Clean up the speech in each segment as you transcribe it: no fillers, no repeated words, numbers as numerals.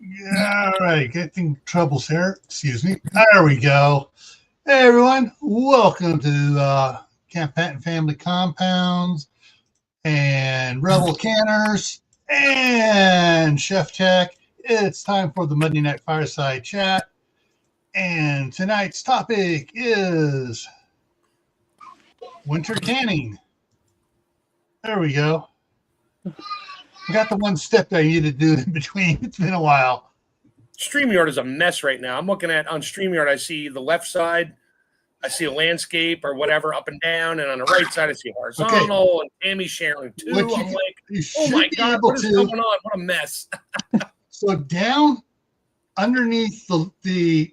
Yeah, all right, getting troubles here. Excuse me. There we go. Hey, everyone. Welcome to Camp Patton Family Compounds and Rebel Canners and Chef Tech. It's time for the Monday Night Fireside Chat. And tonight's topic is winter canning. There we go. I got the one step that I need to do in between. It's been a while. StreamYard is a mess right now. I'm looking at on StreamYard, I see the left side, I see a landscape or whatever up and down, and on the right side, I see horizontal and Tammy sharing too. I'm like, oh my God, what is going on? What a mess. So down underneath the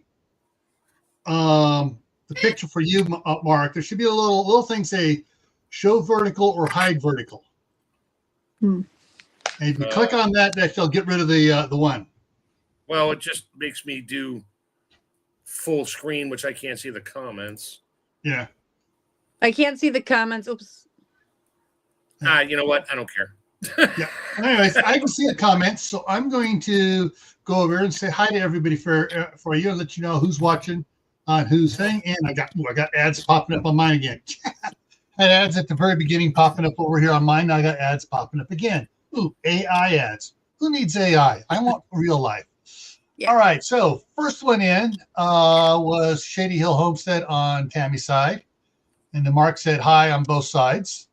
picture for you, Mark, there should be a little thing say show vertical or hide vertical. And if you click on that, that'll get rid of the one. Well, it just makes me do full screen, which I can't see the comments. Yeah. I can't see the comments. Oops. You know what? I don't care. Yeah. Anyways, I can see the comments, so I'm going to go over and say hi to everybody for you and let you know who's watching on who's thing. And I got ads popping up on mine again. Had ads at the very beginning popping up over here on mine. Now I got ads popping up again. Ooh, AI ads. Who needs AI? I want real life. Yeah. All right. So first one in was Shady Hill Homestead on Tammy's side. And the Mark said hi on both sides.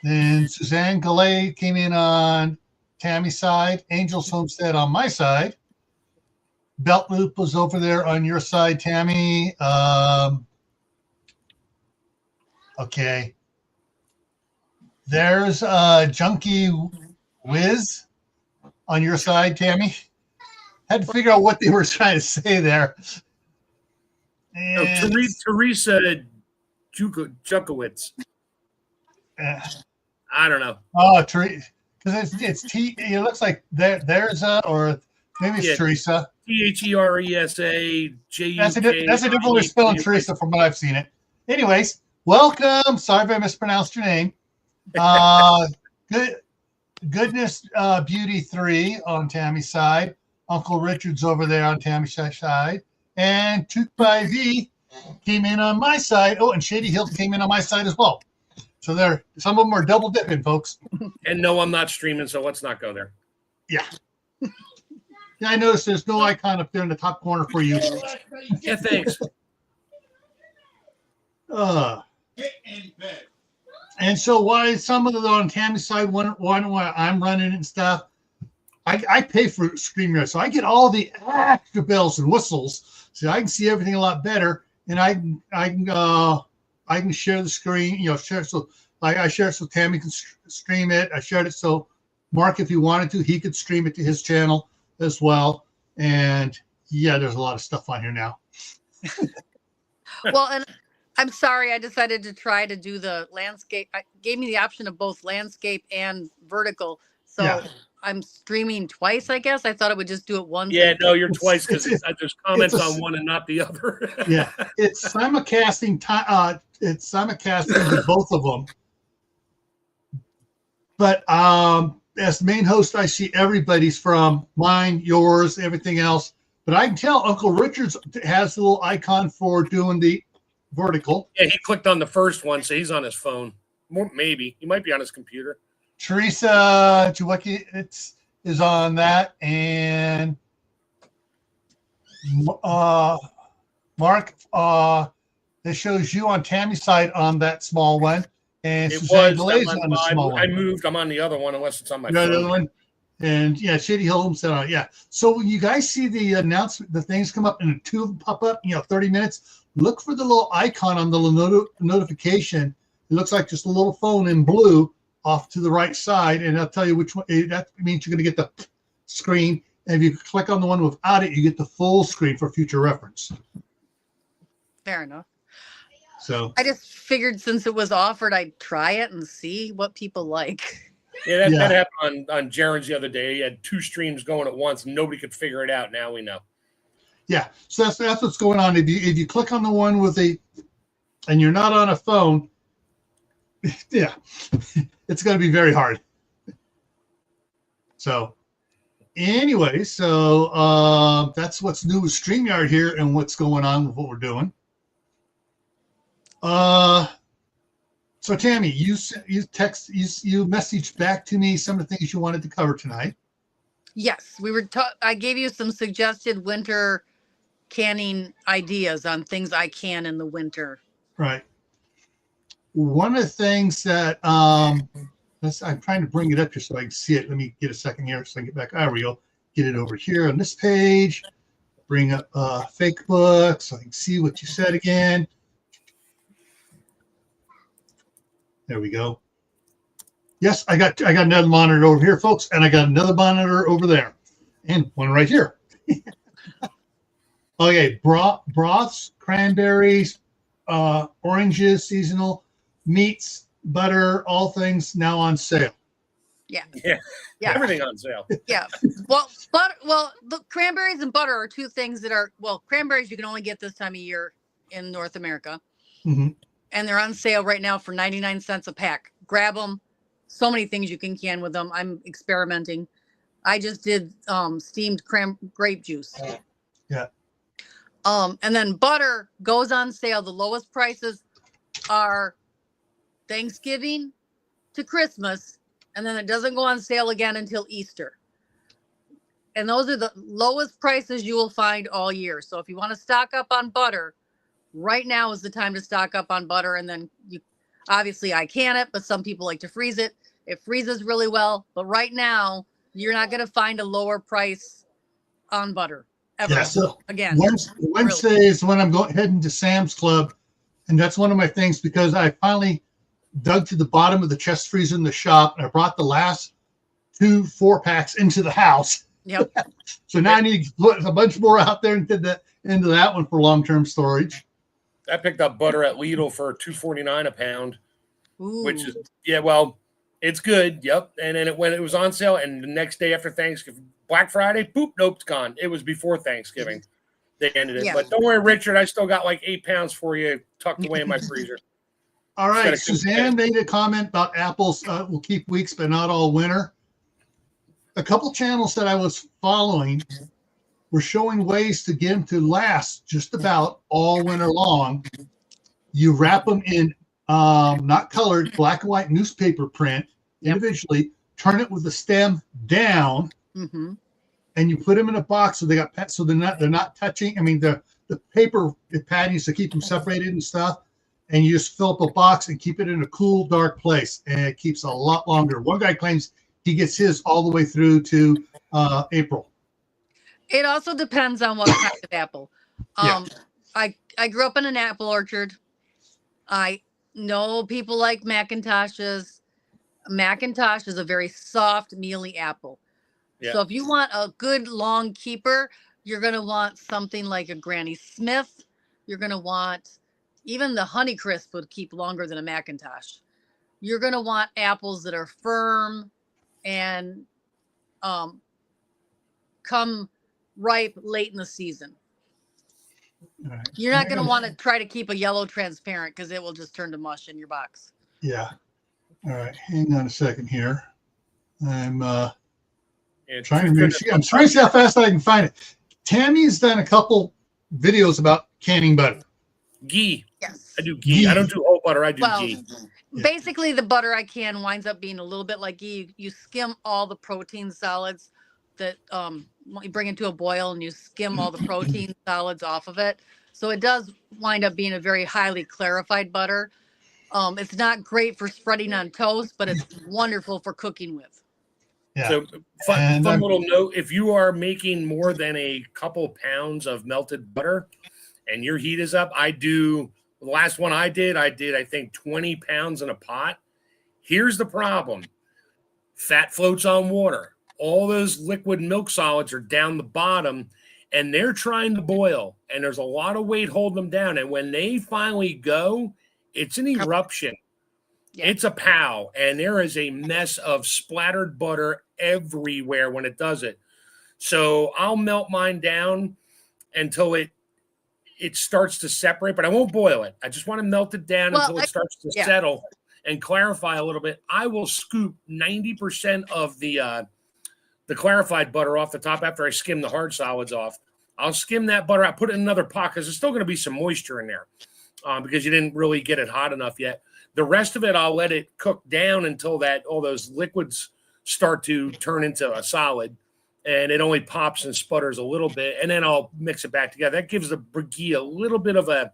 Then Suzanne Gallet came in on Tammy's side. Angels Homestead on my side. Belt Loop was over there on your side, Tammy. Okay. There's Junkie Whiz on your side, Tammy. Had to figure out what they were trying to say there. And Teresa Jukowitz. I don't know. Oh, Teresa. Because it's T. It looks like there's or maybe it's Teresa. THERESA JUK. That's a different way of spelling Teresa from what I've seen it. Anyways, welcome. Sorry if I mispronounced your name. Goodness Beauty 3 on Tammy's side. Uncle Richard's over there on Tammy's side. And Toot by V came in on my side. Oh, and Shady Hill came in on my side as well. So there, some of them are double dipping, folks. And no, I'm not streaming, so let's not go there. Yeah. Yeah, I noticed there's no icon up there in the top corner for you. Yeah, thanks. And so why some of the on Tammy's side, one where I'm running and stuff, I pay for StreamYard, so I get all the extra bells and whistles, so I can see everything a lot better, and I can share the screen, share. So like I share it so Tammy can stream it. I shared it so Mark, if he wanted to, he could stream it to his channel as well. And yeah, there's a lot of stuff on here now. Well, and I'm sorry, I decided to try to do the landscape. It gave me the option of both landscape and vertical. So yeah. I'm streaming twice, I guess. I thought it would just do it once. Yeah, no, you're twice because there's comments on one and not the other. Yeah, it's simulcasting. It's simulcasting with both of them. But as the main host, I see everybody's from mine, yours, everything else. But I can tell Uncle Richard's has a little icon for doing the vertical. Yeah, he clicked on the first one, so he's on his phone. Maybe he might be on his computer. Teresa Jawicki is on that, and Mark, this shows you on Tammy's side on that small one, and Suzanne Gallet on the small one. I moved. I'm on the other one, unless it's on my phone. The other one, and yeah, Shady Hill Homestead on it. Yeah. So when you guys see the announcement, the things come up, and the two of them pop up, 30 minutes. Look for the little icon on the notification. It looks like just a little phone in blue off to the right side, and I'll tell you which one. That means you're going to get the screen, and if you click on the one without it, you get the full screen for future reference. Fair enough. So I just figured since it was offered, I'd try it and see what people like. Yeah, that happened on Jaren's the other day. He had two streams going at once, and nobody could figure it out. Now we know. Yeah, so that's what's going on. If you click on the one with and you're not on a phone, yeah, it's going to be very hard. So anyway, so that's what's new with StreamYard here and what's going on with what we're doing. So Tammy, you messaged back to me some of the things you wanted to cover tonight. Yes, I gave you some suggested winter canning ideas on things I can in the winter. Right. One of the things that I'm trying to bring it up here so I can see it. Let me get a second here so I can get back. There we go. Get it over here on this page. Bring up fake book so I can see what you said again. There we go. Yes, I got another monitor over here, folks, and I got another monitor over there, and one right here. Okay, broths, cranberries, oranges, seasonal, meats, butter, all things now on sale. Yeah. Everything on sale. Yeah. Well, the cranberries and butter are two things that are, cranberries you can only get this time of year in North America. Mm-hmm. And they're on sale right now for 99 cents a pack. Grab them. So many things you can with them. I'm experimenting. I just did steamed grape juice. Yeah. And then butter goes on sale. The lowest prices are Thanksgiving to Christmas, and then it doesn't go on sale again until Easter. And those are the lowest prices you will find all year. So if you want to stock up on butter, right now is the time to stock up on butter. And then obviously I can it, but some people like to freeze it. It freezes really well. But right now, you're not going to find a lower price on butter ever. Yeah, so again. Wednesday is when I'm heading to Sam's Club. And that's one of my things because I finally dug to the bottom of the chest freezer in the shop. And I brought the last 2 4-packs into the house. Yep. So now I need to put a bunch more out there into that one for long-term storage. I picked up butter at Lidl for $2.49 a pound, Ooh. which is it's good. Yep. And then when it was on sale, and the next day after Thanksgiving, Black Friday, nope, it's gone. It was before Thanksgiving. They ended it. Yeah. But don't worry, Richard, I still got like 8 pounds for you tucked away in my freezer. All right. Suzanne made a comment about apples will keep weeks, but not all winter. A couple channels that I was following were showing ways to get them to last just about all winter long. You wrap them in not colored, black and white newspaper print individually, turn it with the stem down, Mm-hmm. and you put them in a box so they're not touching. I mean, the paper patties to keep them separated and stuff, and you just fill up a box and keep it in a cool, dark place, and it keeps a lot longer. One guy claims he gets his all the way through to April. It also depends on what kind of apple. I grew up in an apple orchard. I know people like Macintoshes. Macintosh is a very soft, mealy apple. Yeah. So if you want a good long keeper, you're going to want something like a Granny Smith. You're going to want, even the Honeycrisp would keep longer than a Macintosh. You're going to want apples that are firm and come ripe late in the season. All right. You're not going to want to try to keep a yellow transparent because it will just turn to mush in your box. Yeah. All right. Hang on a second here. I'm trying to see how fast I can find it. Tammy's done a couple videos about canning butter. Ghee. Yes. I do ghee. I don't do whole butter. I do ghee. Yeah. Basically, the butter I can winds up being a little bit like ghee. You skim all the protein solids that you bring into a boil, and you skim all the protein solids off of it. So it does wind up being a very highly clarified butter. It's not great for spreading on toast, but it's wonderful for cooking with. Yeah. So fun little note, if you are making more than a couple pounds of melted butter and your heat is up, the last one I did, I think 20 pounds in a pot. Here's the problem. Fat floats on water. All those liquid milk solids are down the bottom, and they're trying to boil, and there's a lot of weight holding them down. And when they finally go, it's an eruption. Yeah. It's a pow, and there is a mess of splattered butter everywhere when it does it. So I'll melt mine down until it starts to separate, but I won't boil it. I just want to melt it down until it starts to settle and clarify a little bit. I will scoop 90% of the the clarified butter off the top after I skim the hard solids off. I'll skim that butter out, put it in another pot because there's still going to be some moisture in there because you didn't really get it hot enough yet. The rest of it, I'll let it cook down until that all those liquids start to turn into a solid, and it only pops and sputters a little bit, and then I'll mix it back together. That gives the brie a little bit of a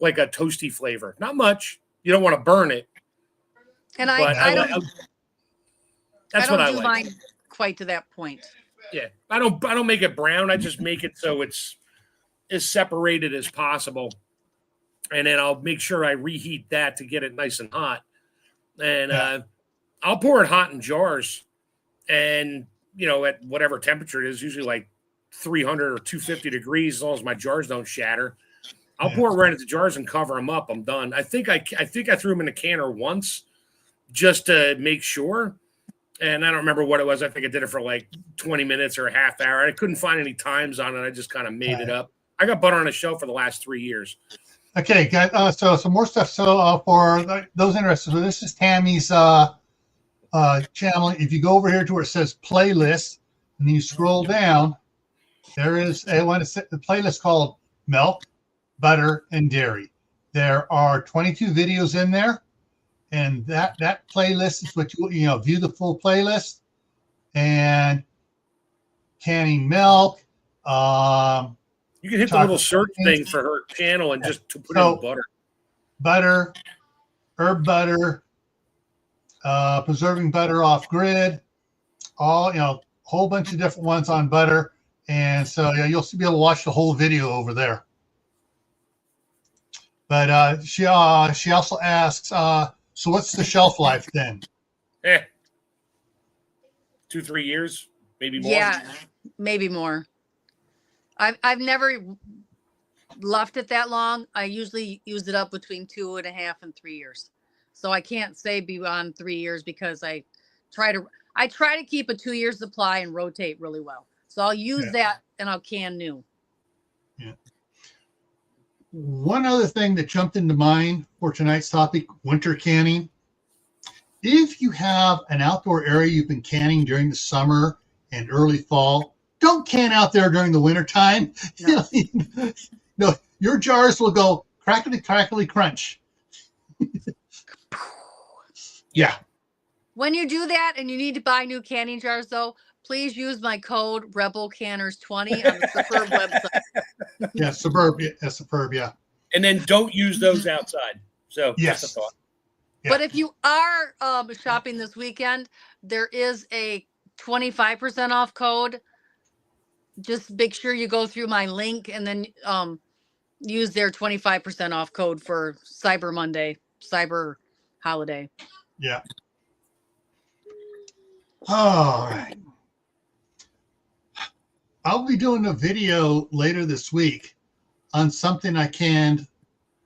toasty flavor. Not much. You don't want to burn it. And But I don't that's what I do like. mine quite to that point. Yeah, I don't make it brown. I just make it so it's as separated as possible, and then I'll make sure I reheat that to get it nice and hot. And I'll pour it hot in jars, and at whatever temperature it is, usually like 300 or 250 degrees, as long as my jars don't shatter. I'll pour it right into jars and cover them up. I'm done. I think I threw them in a canner once just to make sure. And I don't remember what it was. I think I did it for like 20 minutes or a half hour. I couldn't find any times on it. I just kind of made it up. I got butter on the shelf for the last 3 years. Okay, guys. So some more stuff. So for those interested, so this is Tammy's channel. If you go over here to where it says playlist, and you scroll down, there is the playlist called Milk, Butter, and Dairy. There are 22 videos in there. And that playlist is what you view the full playlist, and canning milk. You can hit the little search thing for her channel and just to put in butter, herb butter, preserving butter off grid, all whole bunch of different ones on butter, and so you'll be able to watch the whole video over there. But she also asks. So what's the shelf life then? 2-3 years, maybe more. Yeah, maybe more. I've never left it that long. I usually use it up between 2.5 and 3 years. So I can't say beyond 3 years because I try to keep a 2 year supply and rotate really well. So I'll use that and I'll can new. Yeah. One other thing that jumped into mind for tonight's topic, winter canning. If you have an outdoor area you've been canning during the summer and early fall, don't can out there during the winter time. No, your jars will go crackly, crackly, crunch. Yeah. When you do that and you need to buy new canning jars, though, please use my code RebelCanners20 on the Superb website. Yeah, Superb, yeah. And then don't use those outside. So yes. Just a thought. Yeah. But if you are shopping this weekend, there is a 25% off code. Just make sure you go through my link and then use their 25% off code for Cyber Monday, Cyber Holiday. Yeah. All right. I'll be doing a video later this week on something I canned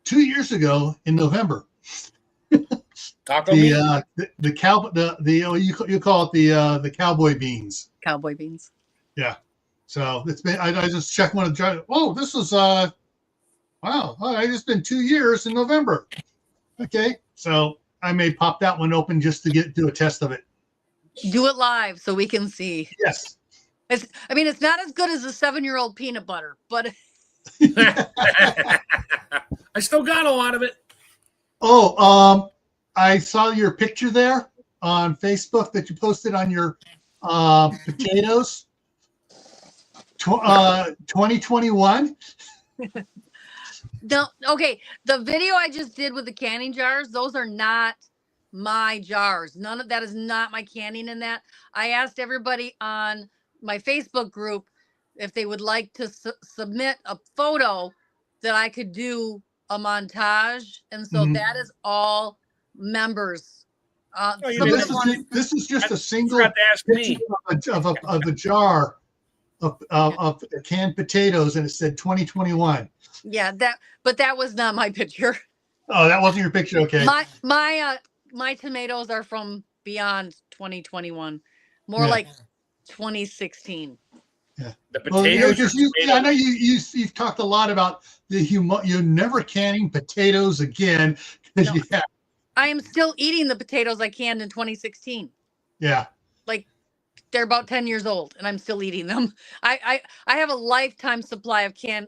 2 years ago in November. Taco meat? You call it the cowboy beans. Cowboy beans. Yeah. So it's been. I just checked one of the jars. Oh, this was wow. I just been 2 years in November. Okay, so I may pop that one open just to do a test of it. Do it live so we can see. Yes. It's not as good as a 7-year-old peanut butter, but I still got a lot of it. Oh, I saw your picture there on Facebook that you posted on your potatoes. 2021. No, okay. The video I just did with the canning jars, those are not my jars. None of that is not my canning in that. I asked everybody on my Facebook group if they would like to submit a photo that I could do a montage. And so that is all members. So this is just a single to ask me. of a jar of canned potatoes, and it said 2021. Yeah, but that was not my picture. Oh, that wasn't your picture. Okay. My tomatoes are from beyond 2021, more like 2016. Yeah. The potatoes. I know you've talked a lot about you're never canning potatoes again because I am still eating the potatoes I canned in 2016. Yeah. Like they're about 10 years old and I'm still eating them. I have a lifetime supply of canned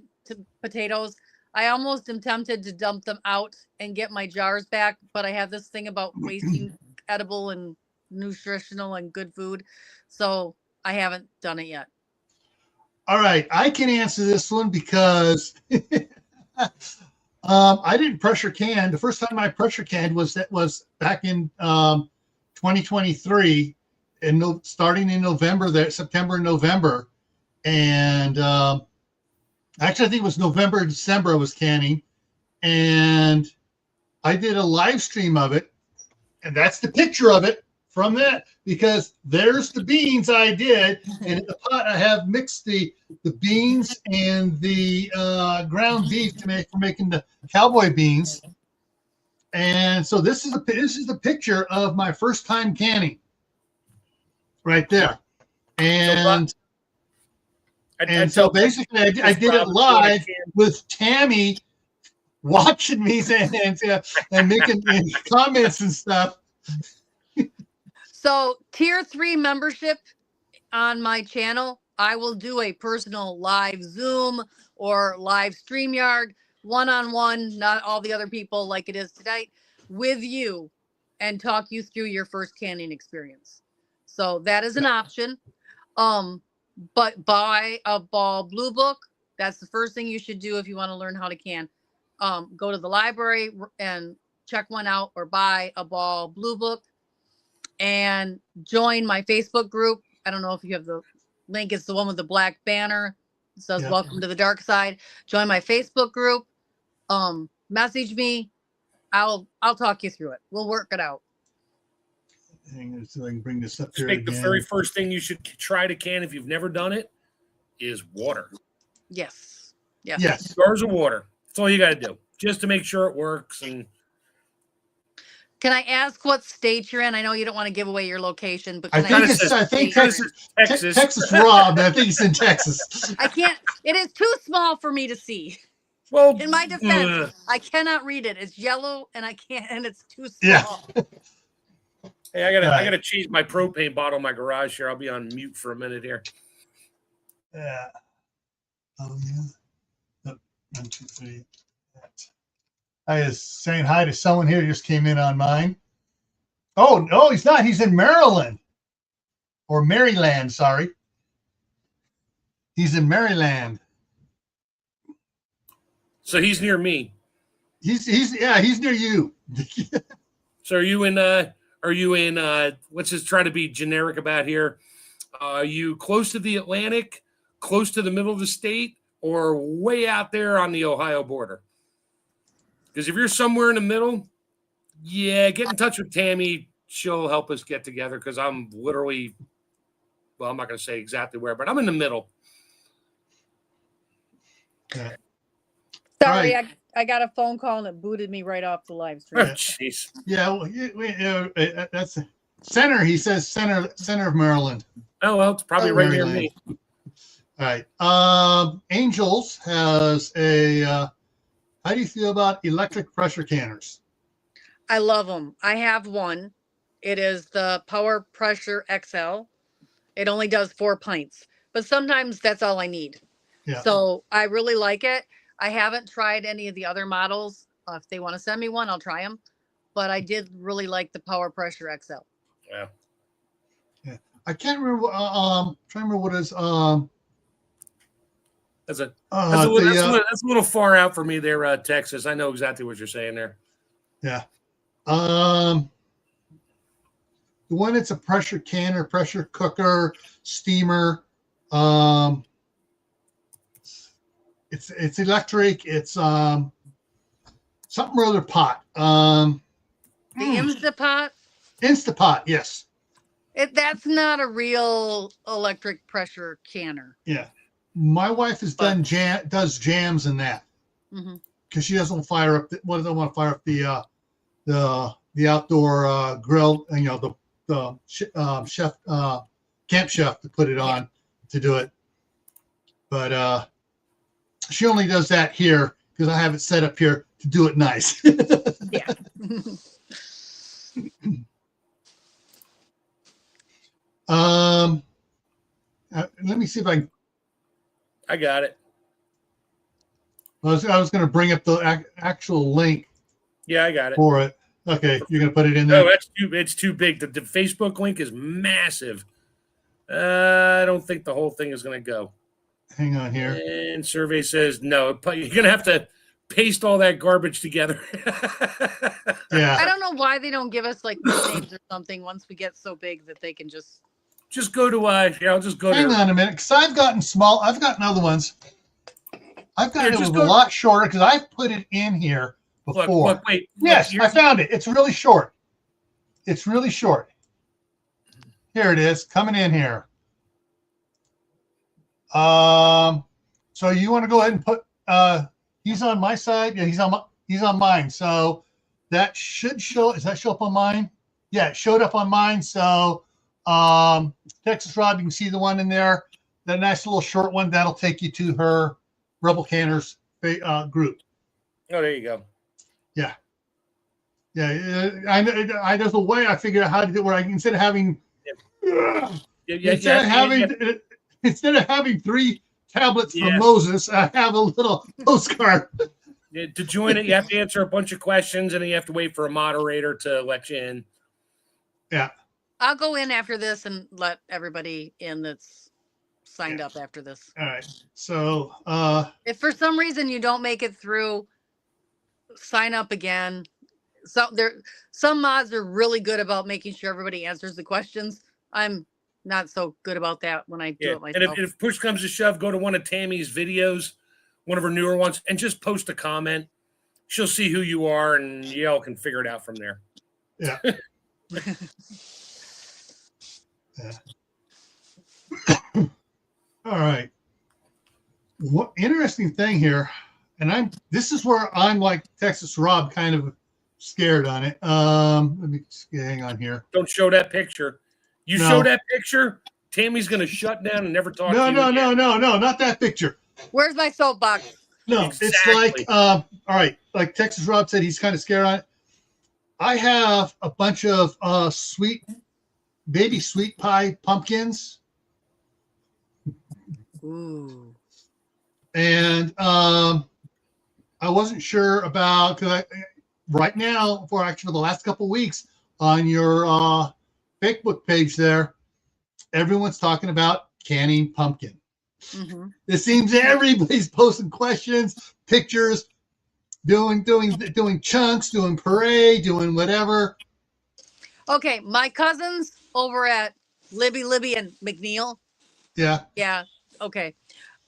potatoes. I almost am tempted to dump them out and get my jars back, but I have this thing about wasting edible and nutritional and good food. So I haven't done it yet. All right, I can answer this one because I didn't pressure can. The first time I pressure canned was back in 2023, and starting in November, September and November, and actually I think it was November, December I was canning, and I did a live stream of it, and that's the picture of it from that, because there's the beans I did, and in the pot I have mixed the beans and the ground beef for making the cowboy beans. And so this is the picture of my first time canning right there. And so basically I did it live with Tammy watching me and making comments and stuff. So tier 3 membership on my channel, I will do a personal live Zoom or live StreamYard one-on-one, not all the other people like it is tonight, with you and talk you through your first canning experience. So that is an option. But buy a Ball Blue Book. That's the first thing you should do if you want to learn how to can. Go to the library and check one out, or buy a Ball Blue Book and join my Facebook group. I don't know if you have the link. It's the one with the black banner. It says welcome to the dark side. Join my Facebook group. Message me. I'll talk you through it. We'll work it out. Hang on, so I can bring this up here. The very first thing you should try to can, if you've never done it, is water. Yes. Jars of water. That's all you got to do, just to make sure it works. And can I ask what state you're in? I know you don't want to give away your location, but I think Texas Rob. I think it's in Texas. I can't. It is too small for me to see. Well, in my defense, I cannot read it. It's yellow, and I can't, and it's too small. Yeah. Hey, I gotta change my propane bottle in my garage here. I'll be on mute for a minute here. Yeah. Oh yeah. 1, 2, 3. I was saying hi to someone here who just came in on mine. Oh no, he's not. He's in Maryland or Maryland. Sorry, he's in Maryland. So he's near me. He's near you. So are you in? Let's just try to be generic about here. Are you close to the Atlantic, close to the middle of the state, or way out there on the Ohio border? Because if you're somewhere in the middle, get in touch with Tammy. She'll help us get together, because I'm literally, well, I'm not going to say exactly where, but I'm in the middle. Okay. Sorry, right. I got a phone call and it booted me right off the live stream. Oh, jeez. Yeah, well, that's center. He says center of Maryland. Oh, well, it's probably right near me. All right. Angels has a. How do you feel about electric pressure canners? I love them. I have one. It is the Power Pressure XL. It only does 4 pints, but sometimes that's all I need. Yeah. So I really like it. I haven't tried any of the other models. If they want to send me one, I'll try them. But I did really like the Power Pressure XL. Yeah. Yeah. I can't remember. Trying to remember what is. That's a little far out for me there, Texas. I know exactly what you're saying there. Yeah. The one that's a pressure canner, pressure cooker, steamer. It's electric. It's something or other pot. The Instapot. Instapot, yes. That's not a real electric pressure canner. Yeah. My wife has does jams in that, because she doesn't fire up. Doesn't want to fire up the outdoor grill, and the chef camp chef to put it on to do it. But she only does that here because I have it set up here to do it nice. Yeah. Let me see if I. I got it. I was going to bring up the actual link Yeah, I got it. for it. Okay, you're going to put it in No, there. it's too big. The Facebook link is massive. I don't think the whole thing is going to go. Hang on here. And survey says no. You're going to have to paste all that garbage together. Yeah. I don't know why they don't give us like names or something once we get so big that they can just go to I'll just go Hang to on a minute, because I've gotten other ones. I've gotten Here, it just was a go- lot shorter because I put it in here before. look, wait. Yes, look, I found it. It's really short. It's really short. Here it is, coming in here. So you want to go ahead and put he's on my side. Yeah, he's on mine. So that should show. Does that show up on mine? Yeah, it showed up on mine. So Texas Rob, you can see the one in there. That nice little short one that'll take you to her Rebel Canners group. Oh, there you go. Yeah. There's a way I figured out how to do it where I instead of having instead of having 3 tablets from Moses, I have a little postcard. To join it, you have to answer a bunch of questions, and then you have to wait for a moderator to let you in. Yeah. I'll go in after this and let everybody in that's signed up after this. All right. So If for some reason you don't make it through, sign up again. Some mods are really good about making sure everybody answers the questions. I'm not so good about that when I do it myself. And if push comes to shove, go to one of Tammy's videos, one of her newer ones, and just post a comment. She'll see who you are, and y'all can figure it out from there. Yeah. All right. What interesting thing here, and this is where I'm like Texas Rob, kind of scared on it. Let me hang on here. Don't show that picture. You show that picture, Tammy's going to shut down and never talk to you again. No, not that picture. Where's my soapbox? No, Exactly. It's like, all right, like Texas Rob said, he's kind of scared on it. I have a bunch of baby sweet pie pumpkins. Ooh. And I wasn't sure about, because right now, for actually the last couple of weeks on your Facebook page there, everyone's talking about canning pumpkin. Mm-hmm. It seems everybody's posting questions, pictures, doing chunks, doing puree, doing whatever. Okay, my cousins over at Libby and McNeil. Yeah. Yeah. Okay.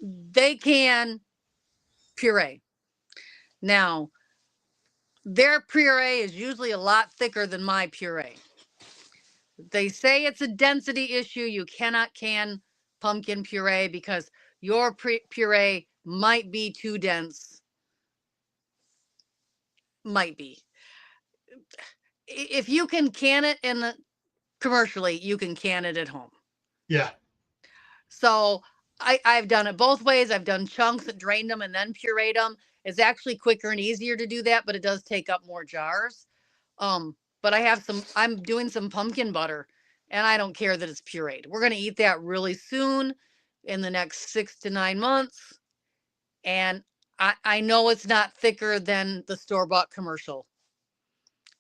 They can puree. Now, their puree is usually a lot thicker than my puree. They say it's a density issue. You cannot can pumpkin puree because your puree might be too dense. Might be. If you can can it commercially, you can can it at home. Yeah. So I've done it both ways. I've done chunks that drained them and then pureed them. It's actually quicker and easier to do that, but it does take up more jars. But I'm doing some pumpkin butter, and I don't care that it's pureed. We're going to eat that really soon in the next 6 to 9 months. And I know it's not thicker than the store-bought commercial.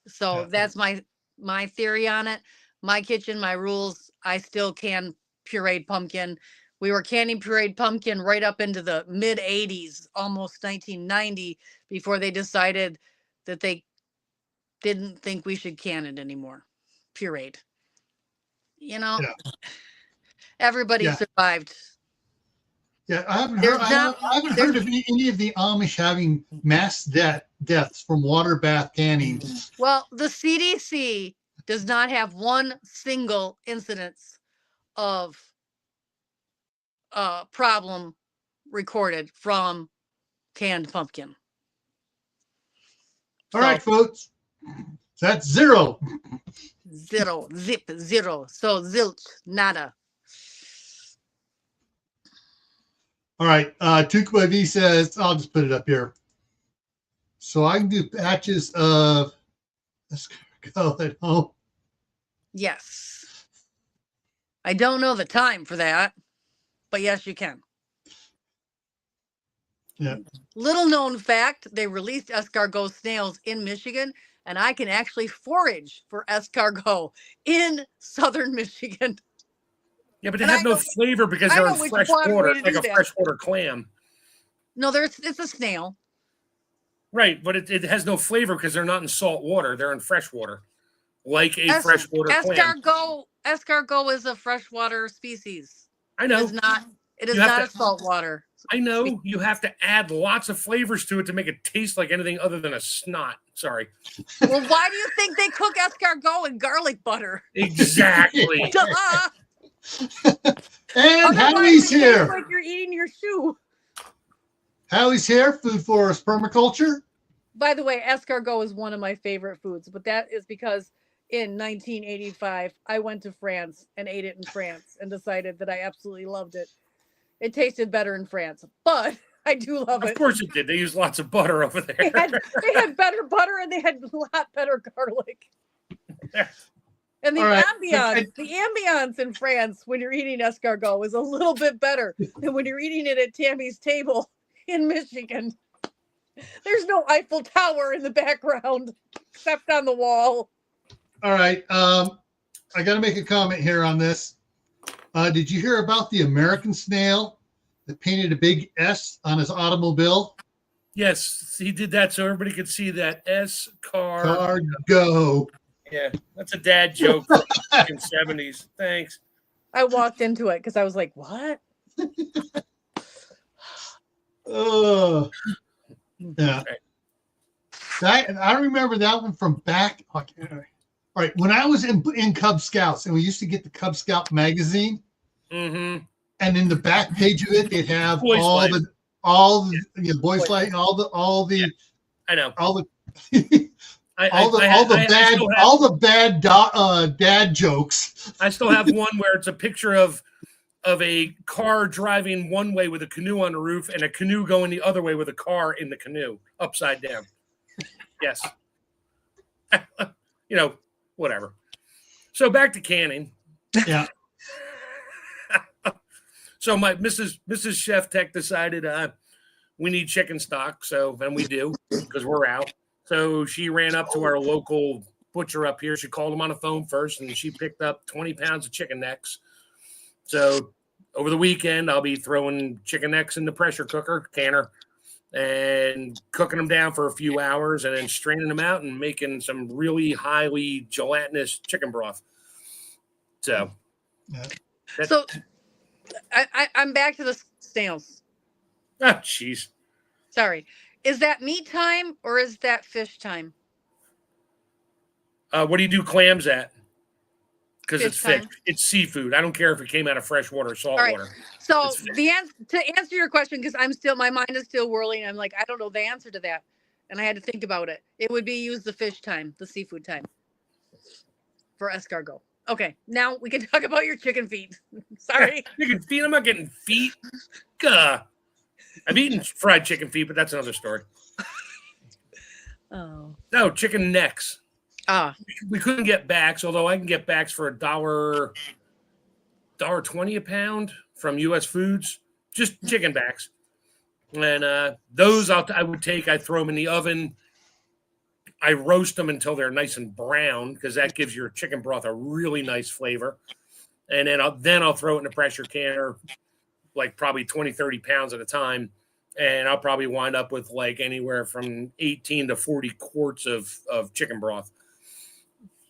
So that's my theory on it. My kitchen, my rules, I still can pureed pumpkin. We were canning pureed pumpkin right up into the mid 80s, almost 1990, before they decided that they didn't think we should can it anymore. Pureed. Everybody survived. Yeah, I haven't heard of any of the Amish having mass deaths from water bath canning. Well, the CDC does not have one single incidence of problem recorded from canned pumpkin. All right, folks. That's zero. Zero. So zilch, nada. All right. Tukwa V says, I'll just put it up here. So I can do patches of, let's go at home. Yes. I don't know the time for that. but yes, you can. Yeah. Little known fact, they released escargot snails in Michigan, and I can actually forage for escargot in southern Michigan. Yeah, but they And have I no know- flavor because I they're know in which fresh one way water, to like do a that. freshwater clam. No, it's a snail. Right, but it has no flavor because they're not in salt water. They're in fresh water, like a freshwater clam. Escargot is a freshwater species. I It know. is not. It is You have not to- a saltwater. I know. You have to add lots of flavors to it to make it taste like anything other than a snot. Sorry. Well, why do you think they cook escargot in garlic butter? Exactly. Duh. And Otherwise, Howie's it tastes here. like you're eating your shoe. Howie's here. Food for permaculture. By the way, escargot is one of my favorite foods, but that is because in 1985 I went to France and ate it in France and decided that I absolutely loved it. It tasted better in France, but I do love Of it. course it did. They use lots of butter over there. They had better butter and they had a lot better garlic. And the All right. ambiance in France when you're eating escargot is a little bit better than when you're eating it at Tammy's table in Michigan. There's no Eiffel Tower in the background except on the wall. All right. I got to make a comment here on this. Did you hear about the American snail that painted a big S on his automobile? Yes, he did that so everybody could see that car. Cargo. Yeah, that's a dad joke from the fucking 70s. Thanks. I walked into it because I was like, what? Yeah. I remember that one from back. All right, when I was in Cub Scouts, and we used to get the Cub Scout magazine, Mm-hmm. and in the back page of it, they'd have Boys all Life. the Boys Light, and all the I know. all the I bad dad jokes. I still have one where it's a picture of a car driving one way with a canoe on the roof and a canoe going the other way with a car in the canoe upside down. Yes. Whatever. So back to canning. Yeah. So my Mrs. Chef Tech decided we need chicken stock, and we do because we're out. So she ran up to our local butcher up here. She called him on the phone first, and she picked up 20 pounds of chicken necks. So over the weekend, I'll be throwing chicken necks in the pressure cooker canner and cooking them down for a few hours and then straining them out and making some really highly gelatinous chicken broth. So, Yeah. So I'm back to the snails. Oh, jeez. Sorry. Is that meat time or is that fish time? What do you do clams at? Because it's Fish fish. time. It's seafood. I don't care if it came out of fresh water or salt All right. water. So It's fish. to answer your question, because my mind is still whirling. I'm like, I don't know the answer to that. And I had to think about it. It would be use the fish time, the seafood time for escargot. Okay, now we can talk about your chicken feet. Sorry. Chicken feet? I'm not getting feet. Gah. I've eaten fried chicken feet, but that's another story. Oh. No, chicken necks. Ah. We couldn't get backs, although I can get backs for $1.20 a pound from U.S. Foods. Just chicken backs. And those I would take. I throw them in the oven. I roast them until they're nice and brown because that gives your chicken broth a really nice flavor. And then I'll throw it in a pressure canner, like probably 20, 30 pounds at a time. And I'll probably wind up with like anywhere from 18 to 40 quarts of chicken broth.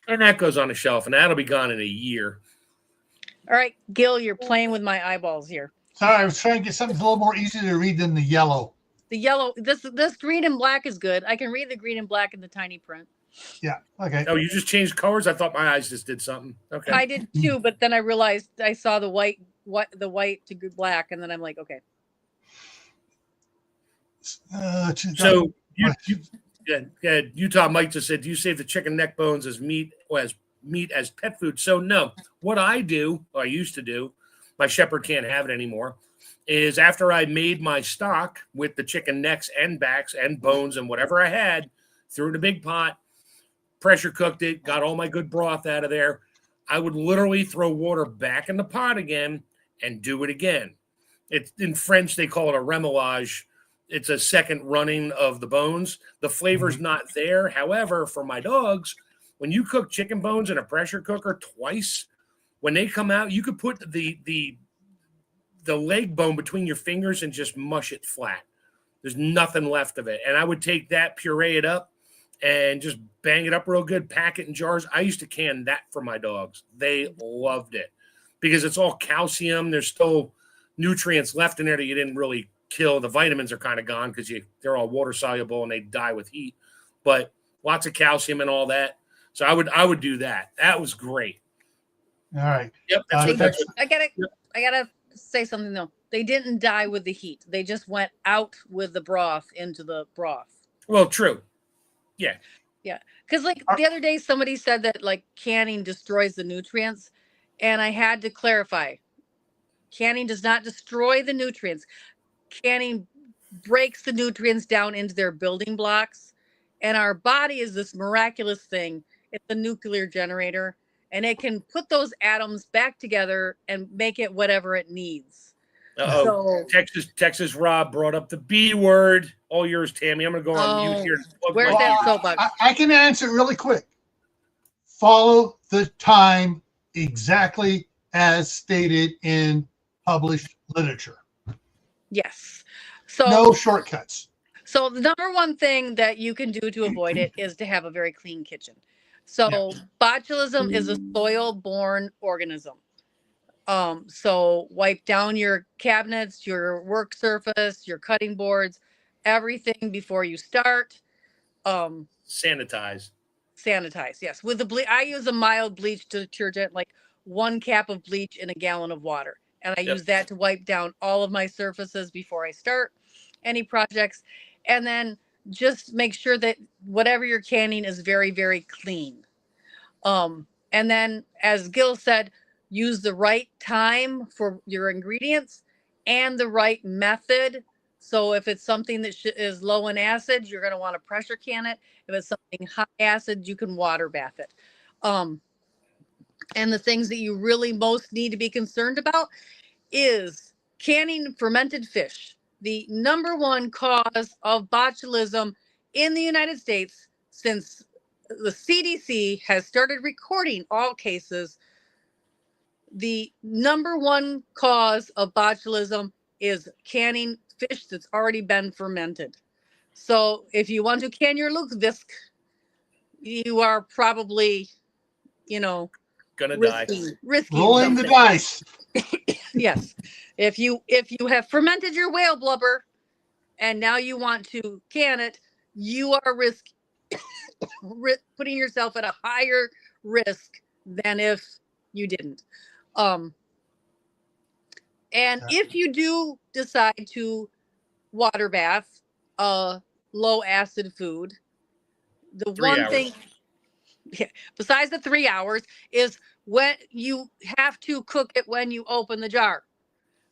And that goes on the shelf, and that'll be gone in a year. All right, Gil, you're playing with my eyeballs here. Sorry, I was trying to get something a little more easy to read than the yellow. The yellow, this green and black is good. I can read the green and black in the tiny print. Yeah. Okay. Oh, you just changed colors? I thought my eyes just did something. Okay. I did too, but then I realized I saw the white to black, and then I'm like, okay. So Utah Mike just said, do you save the chicken neck bones as meat as pet food? So no. What I do, or I used to do, my shepherd can't have it anymore, is after I made my stock with the chicken necks and backs and bones and whatever I had, threw it in a big pot, pressure cooked it, got all my good broth out of there. I would literally throw water back in the pot again and do it again. It's in French, they call it a remoulage. It's a second running of the bones. The flavor's not there. However, for my dogs, when you cook chicken bones in a pressure cooker twice, when they come out, you could put the leg bone between your fingers and just mush it flat. There's nothing left of it. And I would take that, puree it up, and just bang it up real good, pack it in jars. I used to can that for my dogs. They loved it because it's all calcium. There's still nutrients left in there that you didn't really kill. The vitamins are kind of gone because they're all water soluble and they die with heat, but lots of calcium and all that. So I would do that. That was great. All right. Yep. I gotta say something though. They didn't die with the heat. They just went out with the broth into the broth. Well, true. Yeah. Yeah. Because like the other day, somebody said that like canning destroys the nutrients. And I had to clarify. Canning does not destroy the nutrients. Canning breaks the nutrients down into their building blocks. And our body is this miraculous thing. It's a nuclear generator. And it can put those atoms back together and make it whatever it needs. So, Texas Rob brought up the B word. All yours, Tammy. I'm going to go on mute here. Where's that soapbox? I can answer it really quick. Follow the time exactly as stated in published literature. Yes. So no shortcuts. So the number one thing that you can do to avoid it is to have a very clean kitchen. So botulism is a soil-borne organism. So wipe down your cabinets, your work surface, your cutting boards, everything before you start. Sanitize. Yes. With the bleach, I use a mild bleach detergent, like 1 cap of bleach in a gallon of water. And I use that to wipe down all of my surfaces before I start any projects. And then just make sure that whatever you're canning is very, very clean. And then, as Gil said, use the right time for your ingredients and the right method. So if it's something that is low in acid, you're going to want to pressure can it. If it's something high acid, you can water bath it. And the things that you really most need to be concerned about is canning fermented fish. The number one cause of botulism in the United States since the CDC has started recording all cases. The number one cause of botulism is canning fish that's already been fermented. So if you want to can your lutefisk, you are probably, gonna risking rolling something. The dice. Yes. If you have fermented your whale blubber and now you want to can it, you are putting yourself at a higher risk than if you didn't. If you do decide to water bath low acid food, the 3 one hours. Thing besides the 3 hours is when you have to cook it when you open the jar.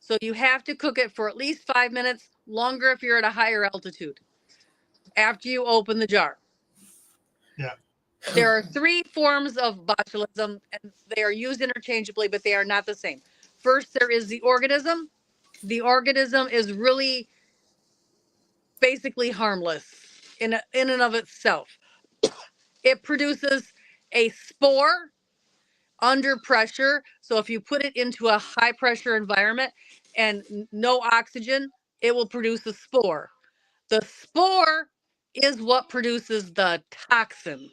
So you have to cook it for at least 5 minutes longer if you're at a higher altitude after you open the jar. Yeah. There are 3 forms of botulism, and they are used interchangeably, but they are not the same. First, there is the organism. The organism is really basically harmless in and of itself. It produces a spore under pressure. So if you put it into a high pressure environment and no oxygen, it will produce a spore. The spore is what produces the toxin.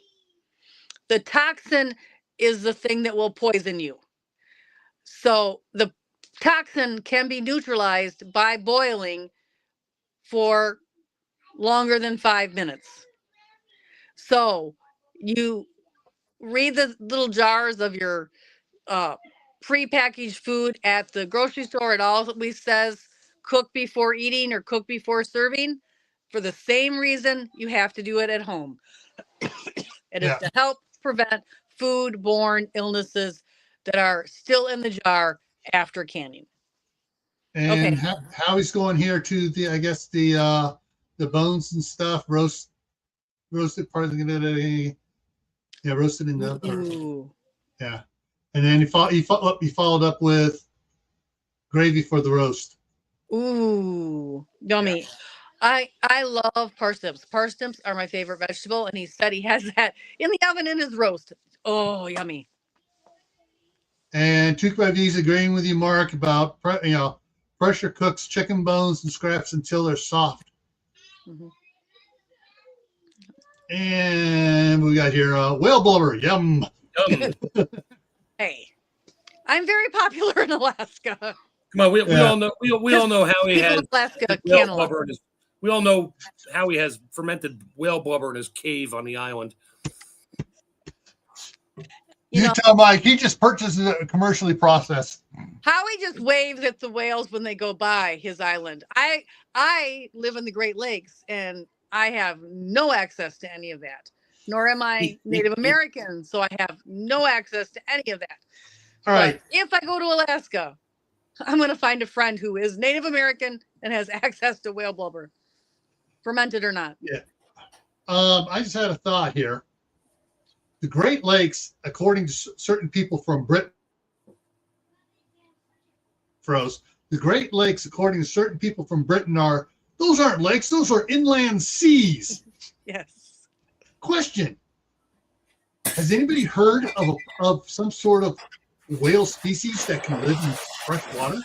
The toxin is the thing that will poison you. So the toxin can be neutralized by boiling for longer than 5 minutes. So you read the little jars of your prepackaged food at the grocery store. It always says cook before eating or cook before serving. For the same reason, you have to do it at home. It is to help prevent food-borne illnesses that are still in the jar after canning. And how he's going here to the bones and stuff, roasted part of the roasted in the yeah. And then he followed up with gravy for the roast. Ooh, yummy. I love parsnips. Parsnips are my favorite vegetable, and he said he has that in the oven in his roast. Oh, yummy. And 2x agreeing with you, Mark, about pressure cooks chicken bones and scraps until they're soft. Mhm. And we got here whale blubber, yum. Hey, I'm very popular in Alaska. Come on, we Yeah. all know we all know how he People has in Alaska whale can't blubber in his. We all know how he has fermented whale blubber in his cave on the island. You know, tell Mike he just purchases it commercially processed. Howie just waves at the whales when they go by his island. I live in the Great Lakes and I have no access to any of that. Nor am I Native American, so I have no access to any of that. All right. But if I go to Alaska, I'm going to find a friend who is Native American and has access to whale blubber, fermented or not. Yeah. I just had a thought here. The Great Lakes, according to certain people from Britain, the Great Lakes, according to certain people from Britain, those aren't lakes, those are inland seas. Yes. Question: has anybody heard of some sort of whale species that can live in fresh water?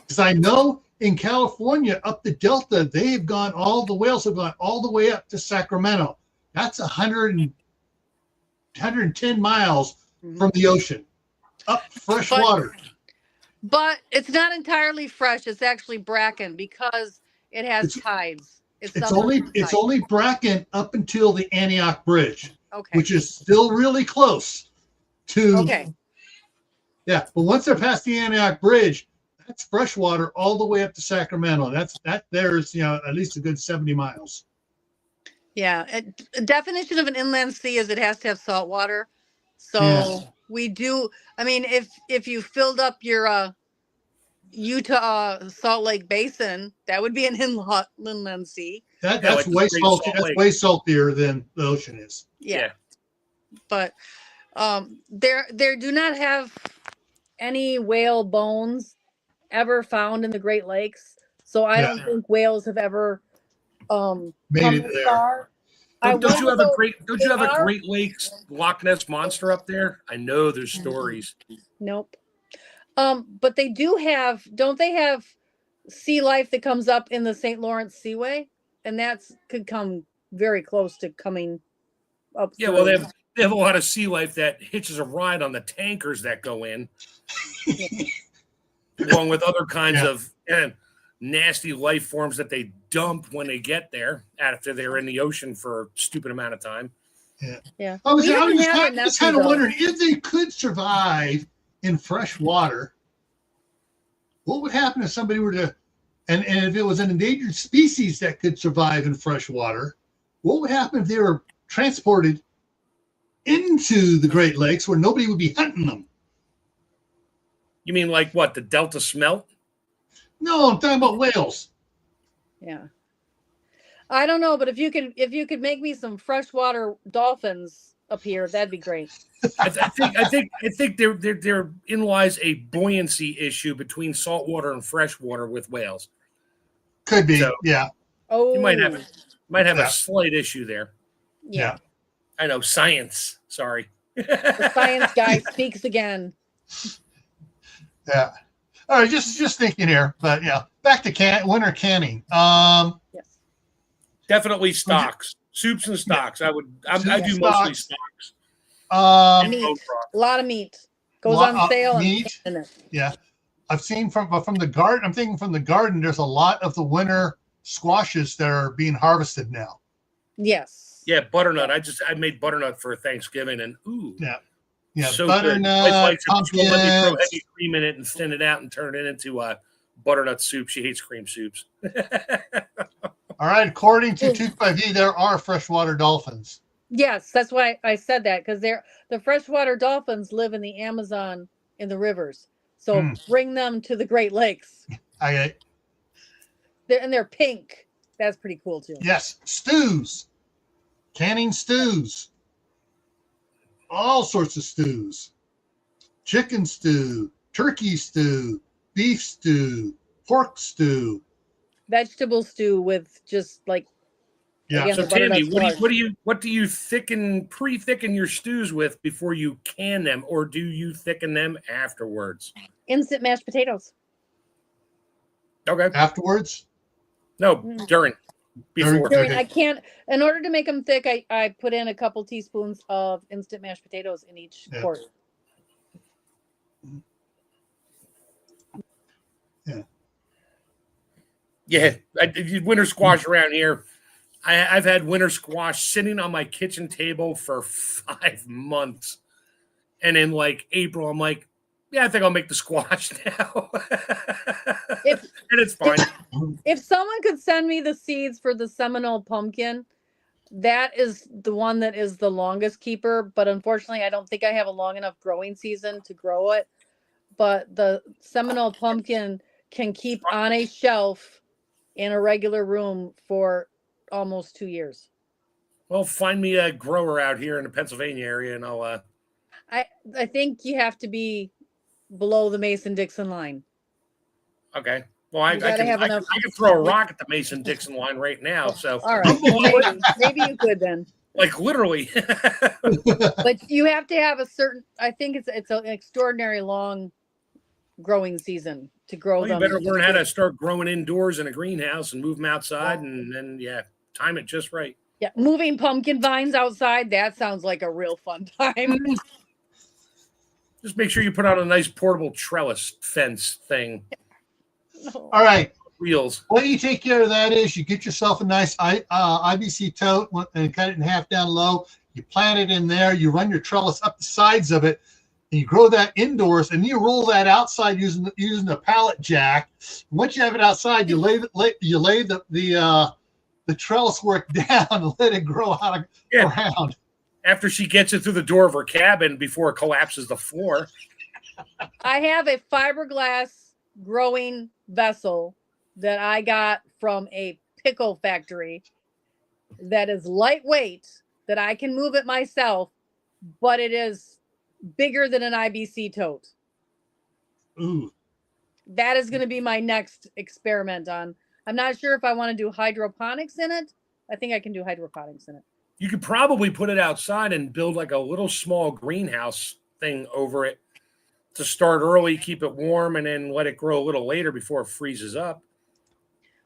Because I know in California, up the Delta, the whales have gone all the way up to Sacramento. That's 110 miles from the ocean, up fresh water. But it's not entirely fresh. It's actually bracken because it has tides. It's only bracken up until the Antioch Bridge, okay, which is still really close to. Okay. Yeah, but once they're past the Antioch Bridge, that's fresh water all the way up to Sacramento. There's at least a good 70 miles. Yeah, a definition of an inland sea is it has to have salt water. So we do. I mean, if you filled up your Utah Salt Lake Basin, that would be an inland sea. That's way salty. That's way saltier than the ocean is. Yeah. But there do not have any whale bones ever found in the Great Lakes. So I don't think whales have ever made it there. Far. Don't you have a Great Lakes Loch Ness monster up there? I know there's stories. Nope. But they don't they have sea life that comes up in the St. Lawrence Seaway? And could come very close to coming up. Yeah, well, they have a lot of sea life that hitches a ride on the tankers that go in, along with other kinds of nasty life forms that they dump when they get there after they're in the ocean for a stupid amount of time. Yeah. I was just kind of wondering if they could survive in fresh water. What would happen if somebody were to, and if it was an endangered species that could survive in fresh water, what would happen if they were transported into the Great Lakes where nobody would be hunting them? You mean like what, the Delta smelt? No, I'm talking about whales. Yeah. I don't know, but if you could make me some freshwater dolphins up here, that'd be great. I think there in lies a buoyancy issue between saltwater and freshwater with whales. Could be, yeah. Oh, you might have a slight issue there. Yeah. I know, science. Sorry. The science guy speaks again. Yeah. All right, just thinking here, but back to winter canning. Yes. Definitely stocks, soups and stocks. I do mostly stocks. Meat. A lot of meat goes on sale. Meat. Yeah, I've seen from the garden. I'm thinking from the garden. There's a lot of the winter squashes that are being harvested now. Yes. Yeah, butternut. I made butternut for Thanksgiving, and yeah, so butternut. Pumpkin. Let me throw heavy cream in it and thin it out and turn it into butternut soup. She hates cream soups. All right, according to Tooth by V, there are freshwater dolphins. Yes, that's why I said that, because the freshwater dolphins live in the Amazon in the rivers. So bring them to the Great Lakes. They're pink. That's pretty cool too. Yes, stews, canning stews, all sorts of stews, chicken stew, turkey stew, beef stew, pork stew. Vegetable stew with just like Yeah. again, So the butternut Tammy, squash. what do you pre-thicken your stews with before you can them, or do you thicken them afterwards? Instant mashed potatoes. Okay. Afterwards. No, Mm. during. Before. Okay. I can't. In order to make them thick, I put in a couple teaspoons of instant mashed potatoes in each Yeah. quart. Yeah, winter squash around here. I've had winter squash sitting on my kitchen table for 5 months, and in like April, I'm like, yeah, I think I'll make the squash now, If and it's fine. if someone could send me the seeds for the Seminole pumpkin, that is the one that is the longest keeper. But unfortunately, I don't think I have a long enough growing season to grow it. But the Seminole pumpkin can keep on a shelf in a regular room for almost 2 years. Well, find me a grower out here in the Pennsylvania area, and I'll. I think you have to be below the Mason-Dixon line. Okay. Well, I You gotta have enough- can throw a rock at the Mason-Dixon line right now. So, All right, well, maybe you could then. like literally. But you have to have a certain. I think it's an extraordinary long growing season to grow Well, you them. better learn how to start growing indoors in a greenhouse and move them outside, and then time it just right. Yeah, moving pumpkin vines outside. That sounds like a real fun time. Just make sure you put out a nice portable trellis fence thing. All right. Wheels. What you take care of that is you get yourself a nice IBC tote and cut it in half down low. You plant it in there. You run your trellis up the sides of it, and you grow that indoors. And you roll that outside using a pallet jack. Once you have it outside, you lay the trellis work down and let it grow out of ground. After she gets it through the door of her cabin before it collapses the floor. I have a fiberglass growing vessel that I got from a pickle factory that is lightweight, that I can move it myself, but it is bigger than an IBC tote. Ooh. That is going to be my next experiment on. I'm not sure if I want to do hydroponics in it. I think I can do hydroponics in it. You could probably put it outside and build like a little small greenhouse thing over it to start early, keep it warm, and then let it grow a little later before it freezes up.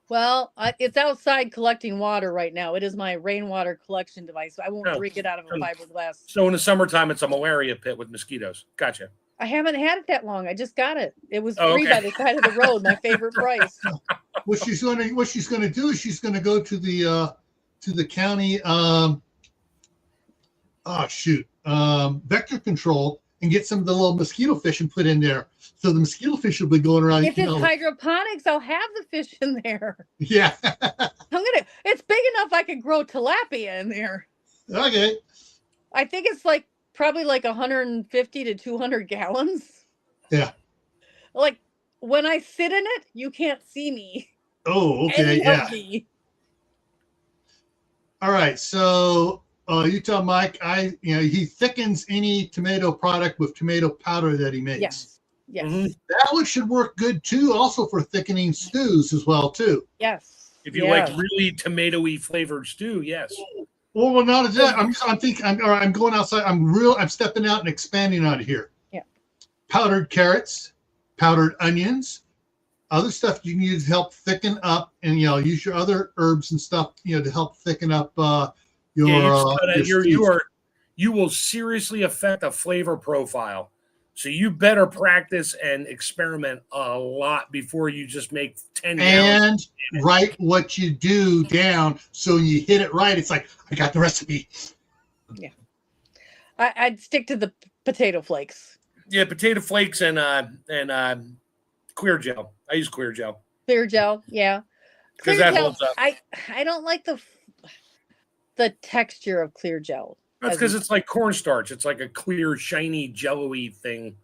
Well, it's outside collecting water right now. It is my rainwater collection device. I won't drink it out of a fiberglass. So in the summertime, it's a malaria pit with mosquitoes. Gotcha. I haven't had it that long. I just got it. It was free by the side of the road. My favorite price. What she's gonna do is she's gonna go to the county vector control and get some of the little mosquito fish and put in there. So the mosquito fish will be going around. If it's hydroponics, I'll have the fish in there. Yeah. It's big enough I could grow tilapia in there. Okay. I think it's probably 150 to 200 gallons. Yeah. Like when I sit in it, you can't see me. Oh, okay. Yeah. Me. All right. So you tell Mike, he thickens any tomato product with tomato powder that he makes. Yes. Yes. Mm-hmm. That one should work good too, also for thickening stews as well too. Yes. If you like really tomatoey flavored stew, yes. Well, not as that. I'm going outside. I'm stepping out and expanding out of here. Yeah. Powdered carrots, powdered onions, other stuff you can use to help thicken up, and use your other herbs and stuff, to help thicken up your you will seriously affect the flavor profile. So you better practice and experiment a lot before you just make 10 gallons. And write what you do down, so you hit it right. It's like, I got the recipe. Yeah. I'd stick to the potato flakes. Yeah, potato flakes and clear gel. I use clear gel. Clear gel, yeah. Because that holds up. I don't like the texture of clear gel. That's because it's like cornstarch. It's like a clear, shiny, jello-y thing.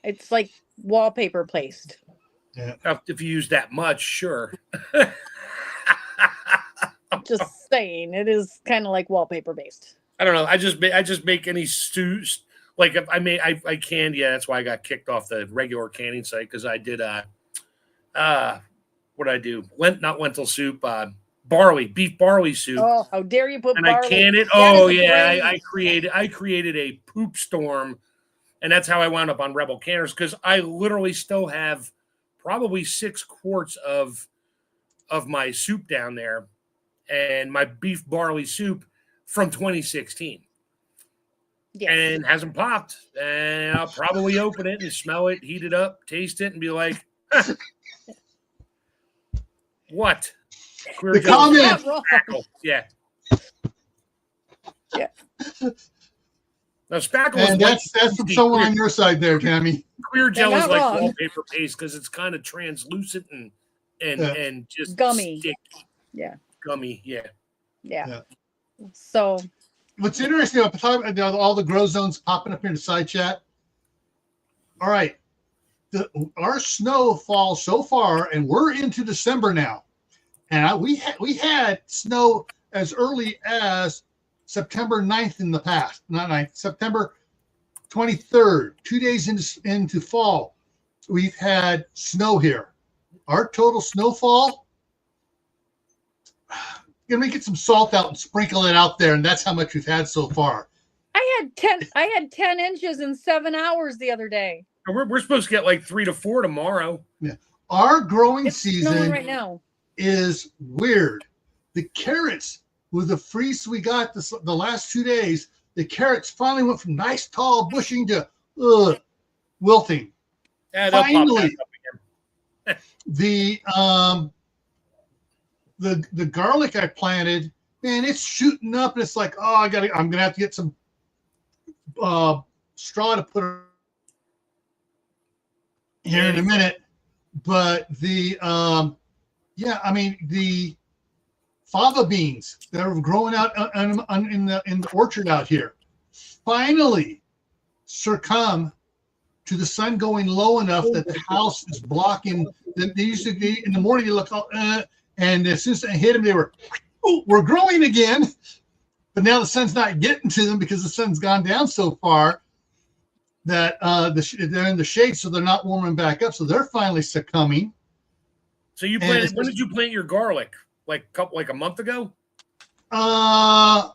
It's like wallpaper paste. Yeah. If you use that much, sure. Just saying, it is kind of like wallpaper based. I don't know. I just make any stews. Like if I canned. Yeah, that's why I got kicked off the regular canning site, because I did What did I do? Not lentil soup. Beef barley soup. Oh, how dare you put and barley? I canned it. That Oh is a yeah, brain. I created a poop storm, and that's how I wound up on Rebel Canners, because I literally still have probably 6 quarts of my soup down there, and my beef barley soup from 2016. Yes. And hasn't popped. And I'll probably open it and smell it, heat it up, taste it, and be like, what? The comment. Not wrong. Yeah. Yeah. Now, spackle And that's from someone on your side there, Tammy. Clear gel They're is not like wrong. wallpaper paste because it's kind of translucent and just Gummy. sticky. Yeah. Gummy, yeah. Yeah. So What's interesting about all the grow zones popping up here in the side chat. All right. Our snow falls so far, and we're into December now. And we had snow as early as September 9th in the past. Not 9th, September 23rd, 2 days into fall. We've had snow here. Our total snowfall, gonna get some salt out and sprinkle it out there, and that's how much we've had so far. I had 10 inches in 7 hours the other day. We're supposed to get like 3 to 4 tomorrow. Yeah. Our growing It's snowing season right now. is weird. The carrots, with the freeze we got the last 2 days, the carrots finally went from nice tall bushing to wilting. Yeah, they'll Finally, pop back up again. the garlic I planted, man, it's shooting up, and it's like, I'm gonna have to get some straw to put here in a minute. But the fava beans that are growing out in the orchard out here finally succumb to the sun going low enough that the house is blocking. They used to be in the morning, you look, and as soon as I hit them, they were, we're growing again. But now the sun's not getting to them because the sun's gone down so far that they're in the shade, so they're not warming back up. So they're finally succumbing. So you planted? When did you plant your garlic? Like a month ago? Yeah,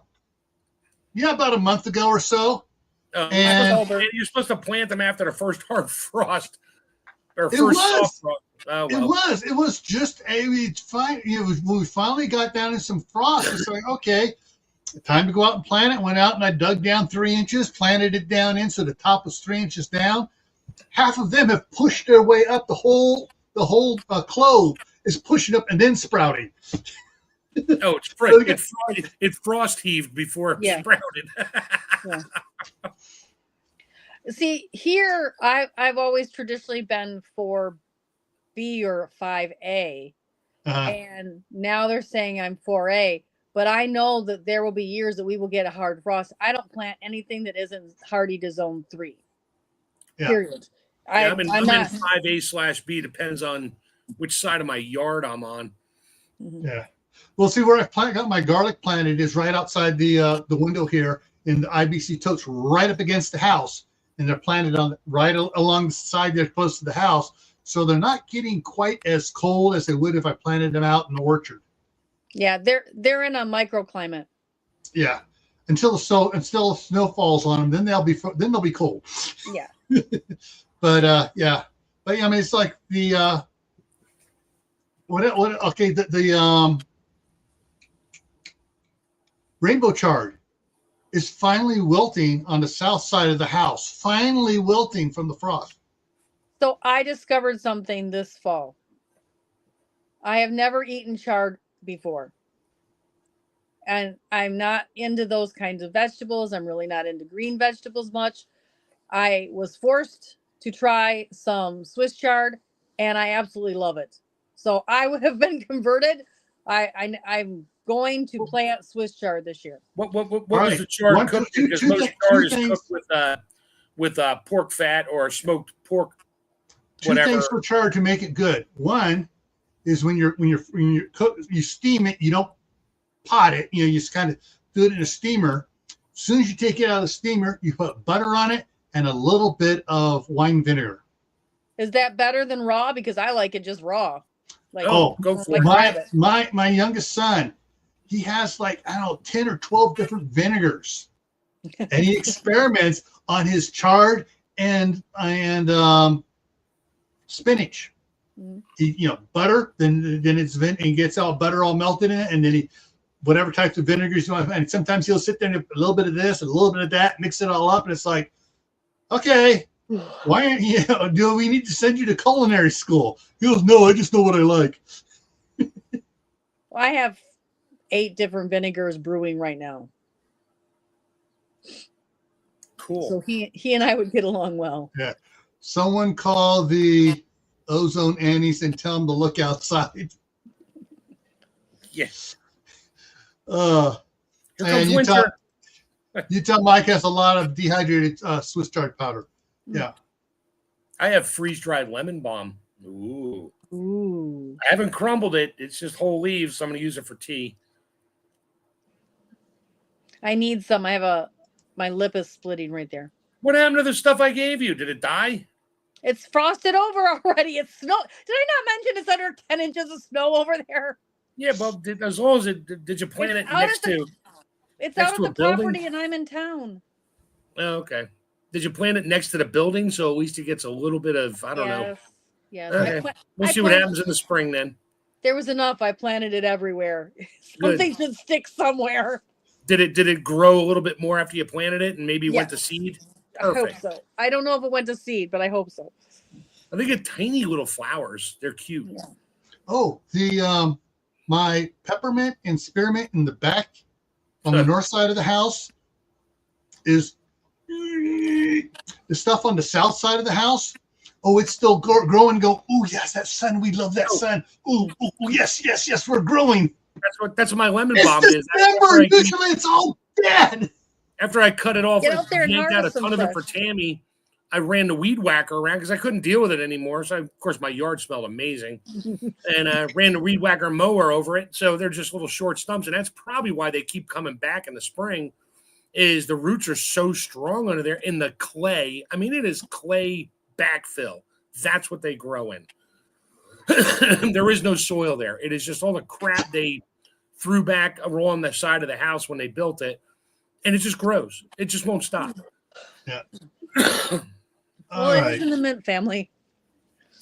about a month ago or so. And you're supposed to plant them after the first hard frost or It first was. soft frost. Oh, well. It was just it's fine. We finally got down in some frost. It's like, okay, time to go out and plant it. Went out and I dug down 3 inches, planted it down in, so the top was 3 inches down. Half of them have pushed their way up. The whole clove is pushing up and then sprouting. Oh, it frost heaved before it sprouted. Yeah. See, here I've always traditionally been for B or 5A, and now they're saying I'm 4A. But I know that there will be years that we will get a hard frost. I don't plant anything that isn't hardy to zone 3. Yeah. Period. I'm in 5A/B. Depends on which side of my yard I'm on. Yeah. Well, see where I got my garlic planted is right outside the window here in the IBC totes, right up against the house, and they're planted on right along the side there close to the house, so they're not getting quite as cold as they would if I planted them out in the orchard. Yeah, they're in a microclimate. Yeah, until snow falls on them, then they'll be cold. Yeah. But I mean, it's like the the rainbow chard is finally wilting on the south side of the house, finally wilting from the frost. So I discovered something this fall. I have never eaten chard before. And I'm not into those kinds of vegetables. I'm really not into green vegetables much. I was forced to try some Swiss chard, and I absolutely love it. So I would have been converted. I'm going to plant Swiss chard this year. What was the chard cooked? Because most chard is cooked with pork fat or smoked pork. Whatever. 2 things for chard to make it good. One is when you cook, you steam it. You don't pot it. You just kind of do it in a steamer. As soon as you take it out of the steamer, you put butter on it and a little bit of wine vinegar. Is that better than raw? Because I like it just raw. Like, Oh, go for like it. my youngest son, he has like, I don't know, 10 or 12 different vinegars. And he experiments on his chard and spinach. Mm. He, butter, then he gets all butter all melted in it, and then he whatever types of vinegars you want. And sometimes he'll sit there and a little bit of this, and a little bit of that, mix it all up, and it's like, okay, why aren't you? Do we need to send you to culinary school? He goes, no, I just know what I like. I have 8 different vinegars brewing right now. Cool. So he and I would get along well. Yeah. Someone call the Ozone Annies and tell them to look outside. Yes. And Here comes you winter. tell Mike has a lot of dehydrated Swiss chard powder. Yeah. I have freeze-dried lemon balm. Ooh. Ooh. I haven't crumbled it. It's just whole leaves. So I'm going to use it for tea. I need some. My lip is splitting right there. What happened to the stuff I gave you? Did it die? It's frosted over already. It's snow. Did I not mention it's under 10 inches of snow over there? Yeah, but as long as did you plant it next to? It's next out to at a the building? property and I'm in town. Oh, okay. Did you plant it next to the building so at least it gets a little bit of I don't know? Yes. Okay. We'll see what happens in the spring then. There was enough. I planted it everywhere. Good. Something should stick somewhere. Did it grow a little bit more after you planted it and maybe went to Yes. seed? I hope Perfect. so. I don't know if it went to seed, but I hope so. I think it's tiny little flowers. They're cute. Yeah. Oh, the my peppermint and spearmint in the back on the north side of the house is the stuff on the south side of the house. Oh, it's still growing. Go, oh yes, that sun. We love that sun. Oh, yes, we're growing. That's what my lemon It's balm is. December. Usually it's all dead. After I cut it off, Get out there and yanked out a harvest ton of some it for fresh. Tammy. I ran the weed whacker around because I couldn't deal with it anymore. So, of course, my yard smelled amazing. And I ran the weed whacker mower over it. So they're just little short stumps. And that's probably why they keep coming back in the spring is the roots are so strong under there in the clay. I mean, it is clay backfill. That's what they grow in. There is no soil there. It is just all the crap they threw back along the side of the house when they built it. And it just grows. It just won't stop. Yeah. Well, it is in the mint family.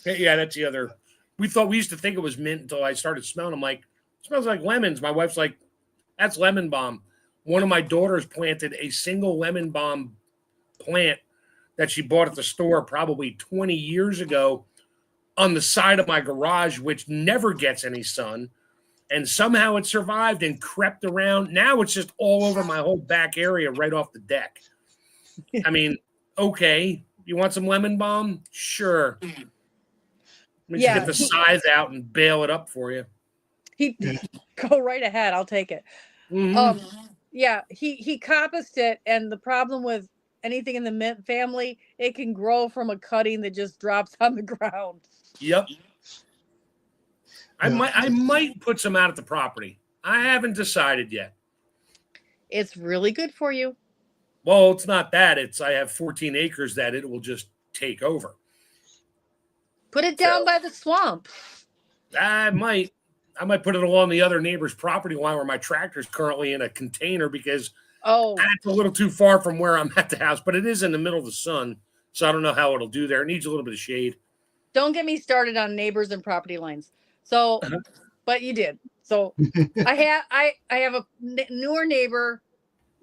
Yeah, that's the other. We used to think it was mint until I started smelling. I'm like, it smells like lemons. My wife's like, that's lemon balm. One of my daughters planted a single lemon balm plant that she bought at the store probably 20 years ago on the side of my garage, which never gets any sun. And somehow it survived and crept around. Now it's just all over my whole back area right off the deck. I mean, okay. You want some lemon balm? Sure. Let me just get the scythe out and bail it up for you. Go right ahead. I'll take it. Mm-hmm. He coppiced it, and the problem with anything in the mint family, it can grow from a cutting that just drops on the ground. Yep. I might put some out at the property. I haven't decided yet. It's really good for you. Well, it's not that. I have 14 acres that it will just take over. Put it down by the swamp. I might put it along the other neighbor's property line where my tractor's currently in a container because that's a little too far from where I'm at the house, but it is in the middle of the sun. So I don't know how it'll do there. It needs a little bit of shade. Don't get me started on neighbors and property lines. So, but you did. So I have a newer neighbor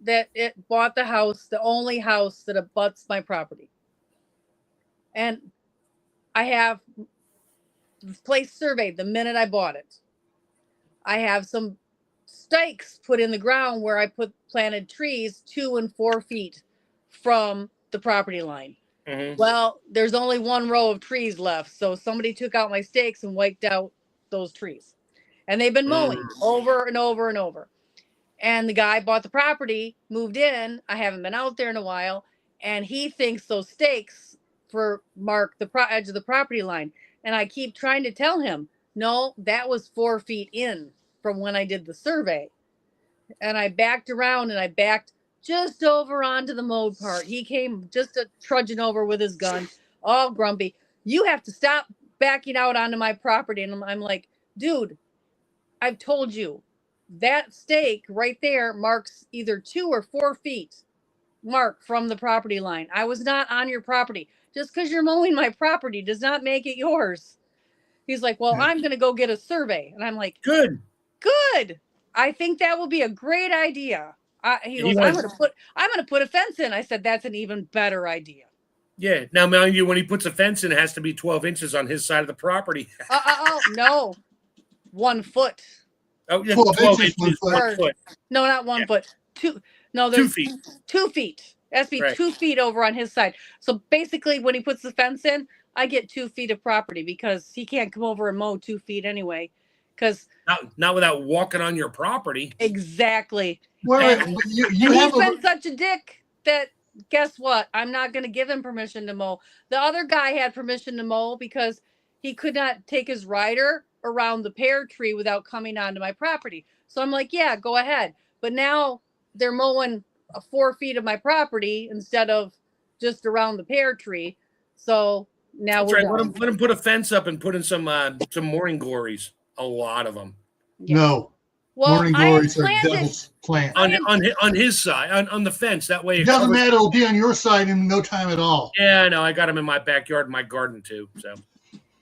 that it bought the house, the only house that abuts my property. And I have the place surveyed the minute I bought it. I have some stakes put in the ground where I planted trees 2 and 4 feet from the property line. Mm-hmm. Well, there's only 1 row of trees left. So somebody took out my stakes and wiped out those trees. And they've been mowing over and over and over. And the guy bought the property, moved in. I haven't been out there in a while. And he thinks those stakes mark the edge of the property line. And I keep trying to tell him, no, that was 4 feet in from when I did the survey. And I backed around and I backed just over onto the mowed part. He came just trudging over with his gun, all grumpy. you have to stop backing out onto my property. And I'm like, dude, I've told you that stake right there marks either 2 or 4 feet mark from the property line. I was not on your property. Just because you're mowing my property does not make it yours. He's like, well, I'm going to go get a survey. And I'm like, Good. I think that will be a great idea. He And he goes, wants- I'm going to put a fence in. I said, that's an even better idea. Yeah. Now, mind you, when he puts a fence in, it has to be 12 inches on his side of the property. No, 1 foot. Oh, yeah, 12 12 inches, inches, 1 1 foot. No, not 1 Yeah. foot. 2. No, 2 there's feet. 2 feet. It has to be Right. 2 feet over on his side. So basically, when he puts the fence in, I get 2 feet of property because he can't come over and mow 2 feet anyway. Because Not without walking on your property. exactly. Wait, And you he's have been such a dick that guess what? I'm not going to give him permission to mow. The other guy had permission to mow because he could not take his rider around the pear tree without coming onto my property. So I'm like, yeah, go ahead. But now they're mowing 4 feet of my property instead of just around the pear tree. So now That's we're right. done. Let him put a fence up and put in some morning glories. A lot of them no Well, morning I had glories are planned it. devil's plant. on his side on the fence. That way, It it doesn't covers- matter. It'll be on your side in no time at all. Yeah, I know. I got them in my backyard, and my garden too. So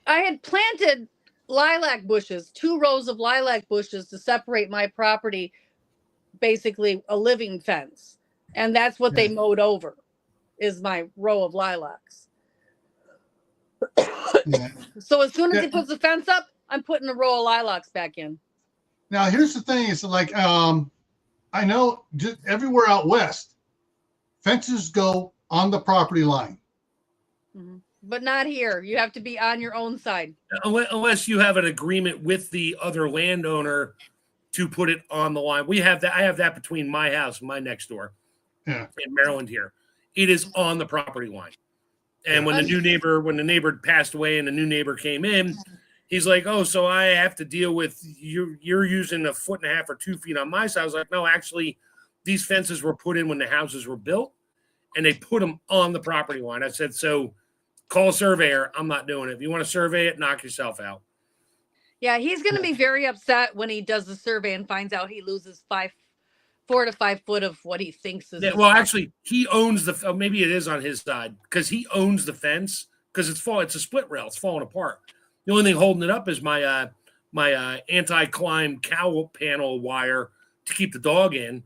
I had planted lilac bushes, 2 rows of lilac bushes to separate my property, basically a living fence. And that's what they mowed over, is my row of lilacs. Yeah. So as soon as Yeah. he puts the fence up, I'm putting a row of lilacs back in. Now here's the thing: is like I know just everywhere out west, fences go on the property line. But not here. You have to be on your own side. unless you have an agreement with the other landowner to put it on the line, we have that. I have that between my house and my next door. Yeah. In Maryland here, it is on the property line. And when the neighbor passed away and the new neighbor came in, he's like, "Oh, so I have to deal with you. You're using 1.5 or 2 feet on my side." I was like, "No, actually, these fences were put in when the houses were built, and they put them on the property line." I said, "So call a surveyor. I'm not doing it. If you want to survey it, knock yourself out." Yeah, he's going to be very upset when he does the survey and finds out he loses 4 to 5 foot of what he thinks is. Yeah, well, actually, he owns the. Maybe it is on his side because he owns the fence because it's a split rail. It's falling apart. The only thing holding it up is my anti-climb cowl panel wire to keep the dog in,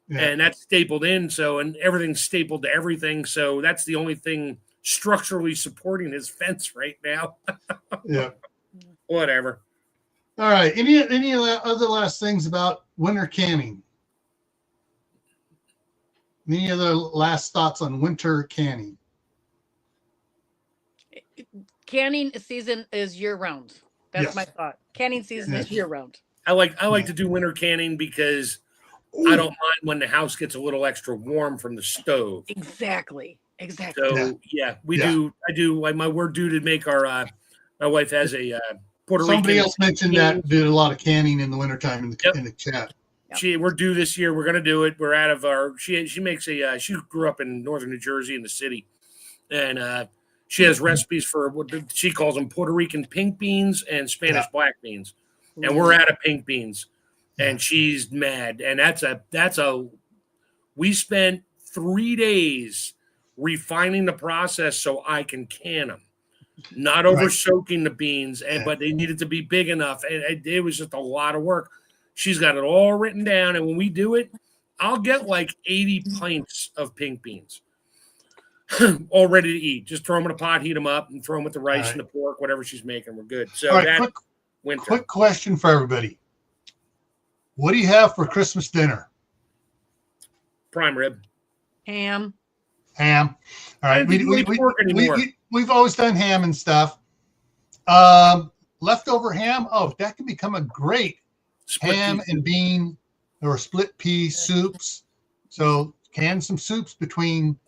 and that's stapled in. So and everything's stapled to everything. So that's the only thing structurally supporting his fence right now. Yeah. Whatever. All right. Any other last things about winter canning? Any other last thoughts on winter canning? Canning season is year round. That's Yes. my thought. Canning season is year round. I like to do winter canning because I don't mind when the house gets a little extra warm from the stove. Exactly. So we do. I do. Like we're due to make our. My wife has a Puerto Somebody Rican. else mentioned that did a lot of canning in the wintertime in the chat. We're due this year. We're gonna do it. We're out of our. She makes a. She grew up in northern New Jersey in the city, and she has recipes for what she calls them Puerto Rican pink beans and Spanish black beans, and we're out of pink beans, and she's mad. And that's a. We spent 3 days refining the process so I can can them, not over soaking the beans, but they needed to be big enough, and it was just a lot of work. She's got it all written down, and when we do it, I'll get like 80 pints of pink beans, all ready to eat. Just throw them in a pot, heat them up, and throw them with the rice and the pork, whatever she's making. We're good. So that's winter. Quick question for everybody: what do you have for Christmas dinner? Prime rib. Ham. Ham. All right. We've always done ham and stuff. Leftover ham. Oh, that can become a great ham and bean or split pea soups. So can some soups between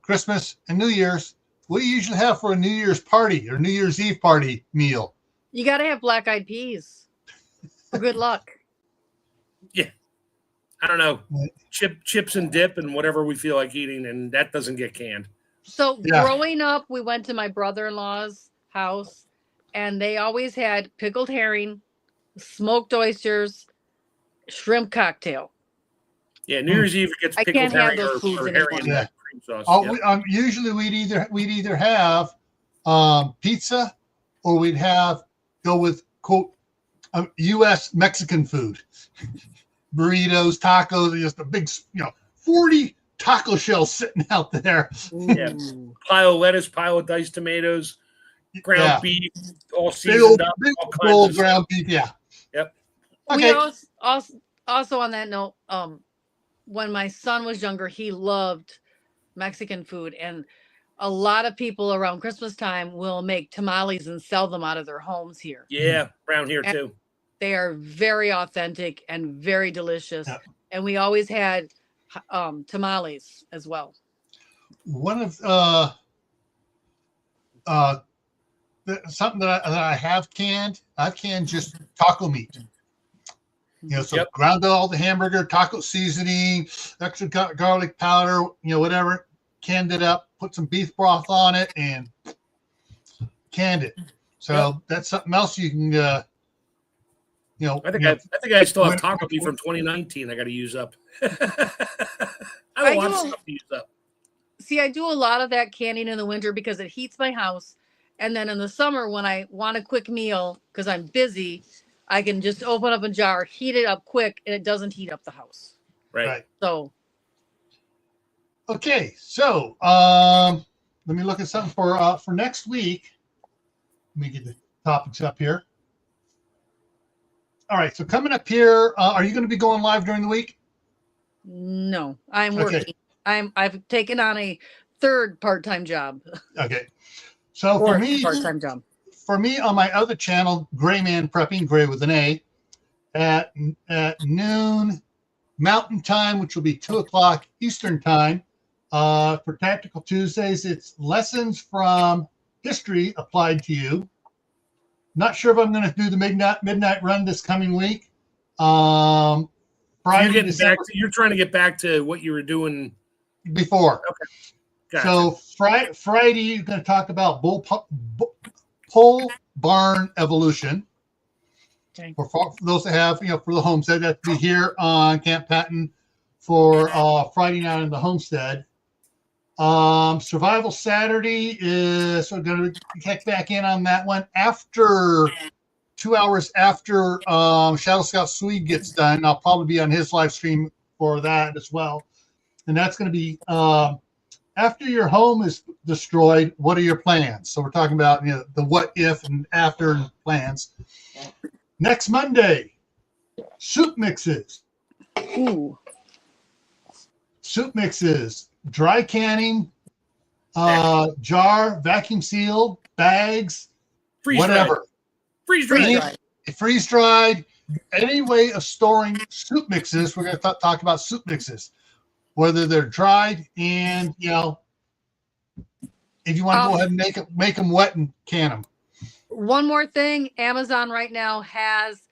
Christmas and New Year's. What do you usually have for a New Year's party or New Year's Eve party meal? You got to have black-eyed peas. For good luck. Yeah. I don't know. Chips and dip and whatever we feel like eating, and that doesn't get canned. So Yeah. growing up, we went to my brother-in-law's house, and they always had pickled herring, smoked oysters, shrimp cocktail. Yeah, New Year's Eve it gets I pickled can't have herring those foods or anymore. herring Yeah. and cream sauce. Oh, Yep. usually we'd either have pizza, or we'd go with quote U.S. Mexican food, burritos, tacos, just a big 40 taco shells sitting out there. Yeah. Ooh. Pile of lettuce, pile of diced tomatoes, ground Yeah. beef, all Big seasoned up, big all bowl kinds of ground beef. Yeah. Yep. We Okay. also on that note, when my son was younger, he loved Mexican food, and a lot of people around Christmas time will make tamales and sell them out of their homes here. Yeah, around here And too. they are very authentic and very delicious. Yeah. And we always had tamales as well. One of something that I have canned. I've canned just taco meat. So Yep. ground all the hamburger, taco seasoning, extra garlic powder, whatever. Canned it up, put some beef broth on it, and canned it. So that's something else you can, I think I still have taco meat from 2019. I got to use up. I have a lot of stuff to use up. See, I do a lot of that canning in the winter because it heats my house. And then in the summer, when I want a quick meal, because I'm busy, I can just open up a jar, heat it up quick, and it doesn't heat up the house. Right. So, okay. So let me look at something for next week. Let me get the topics up here. All right. So coming up here, are you going to be going live during the week? no, I'm Okay. working. I've taken on a third part-time job. Okay. So Or for me, part-time job. on my other channel, Gray Man Prepping, Gray with an A, at noon Mountain Time, which will be 2:00 Eastern Time. For Tactical Tuesdays, it's lessons from history applied to you. Not sure if I'm going to do the midnight run this coming week. Friday, You're trying to get back to what you were doing before. Gotcha. So Friday, you're going to talk about pole barn evolution. Okay. For those that have, for the homestead, that be here on Camp Patton for Friday night in the homestead. Survival Saturday is we're going to check back in on that one after 2 hours after Shadow Scout Swede gets done. I'll probably be on his live stream for that as well, and that's going to be after your home is destroyed. What are your plans? So we're talking about the what if and after plans. Next Monday, soup mixes. Ooh. Soup mixes, dry canning, jar, vacuum sealed, bags, whatever. Freeze dried. Freeze dried. Any way of storing soup mixes. We're going to talk about soup mixes, whether they're dried and if you want to go ahead and make them wet and can them. One more thing, Amazon right now has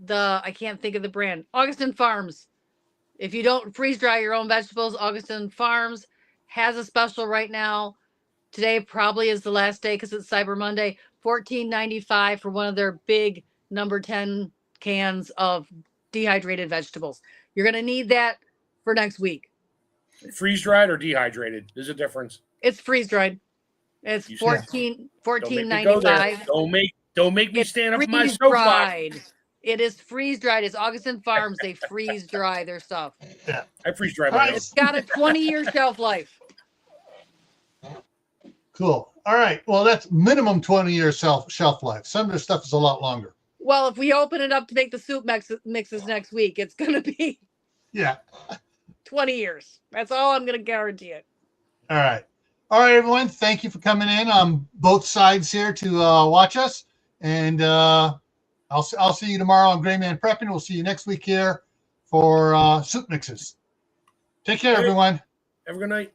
I can't think of the brand, Augustin Farms. If you don't freeze dry your own vegetables, Augustin Farms has a special right now. Today probably is the last day because it's Cyber Monday. $14.95 for one of their big number 10 cans of dehydrated vegetables. You're going to need that for next week. Freeze dried or dehydrated? There's a difference. It's freeze dried. It's $14.95. Don't make me stand up on my Freeze soapbox. dried. It is freeze dried. It's Augustin Farms. They freeze dry their stuff. Yeah. I freeze dry my own. It's got a 20-year shelf life. Cool. All right. Well, that's minimum 20-year shelf life. Some of the stuff is a lot longer. Well, if we open it up to make the soup mixes next week, it's going to be 20 years. That's all I'm going to guarantee it. All right. All right, everyone. Thank you for coming in on both sides here to watch us. And I'll see you tomorrow on Gray Man Prepping. We'll see you next week here for soup mixes. Take care, everyone. Have a good night.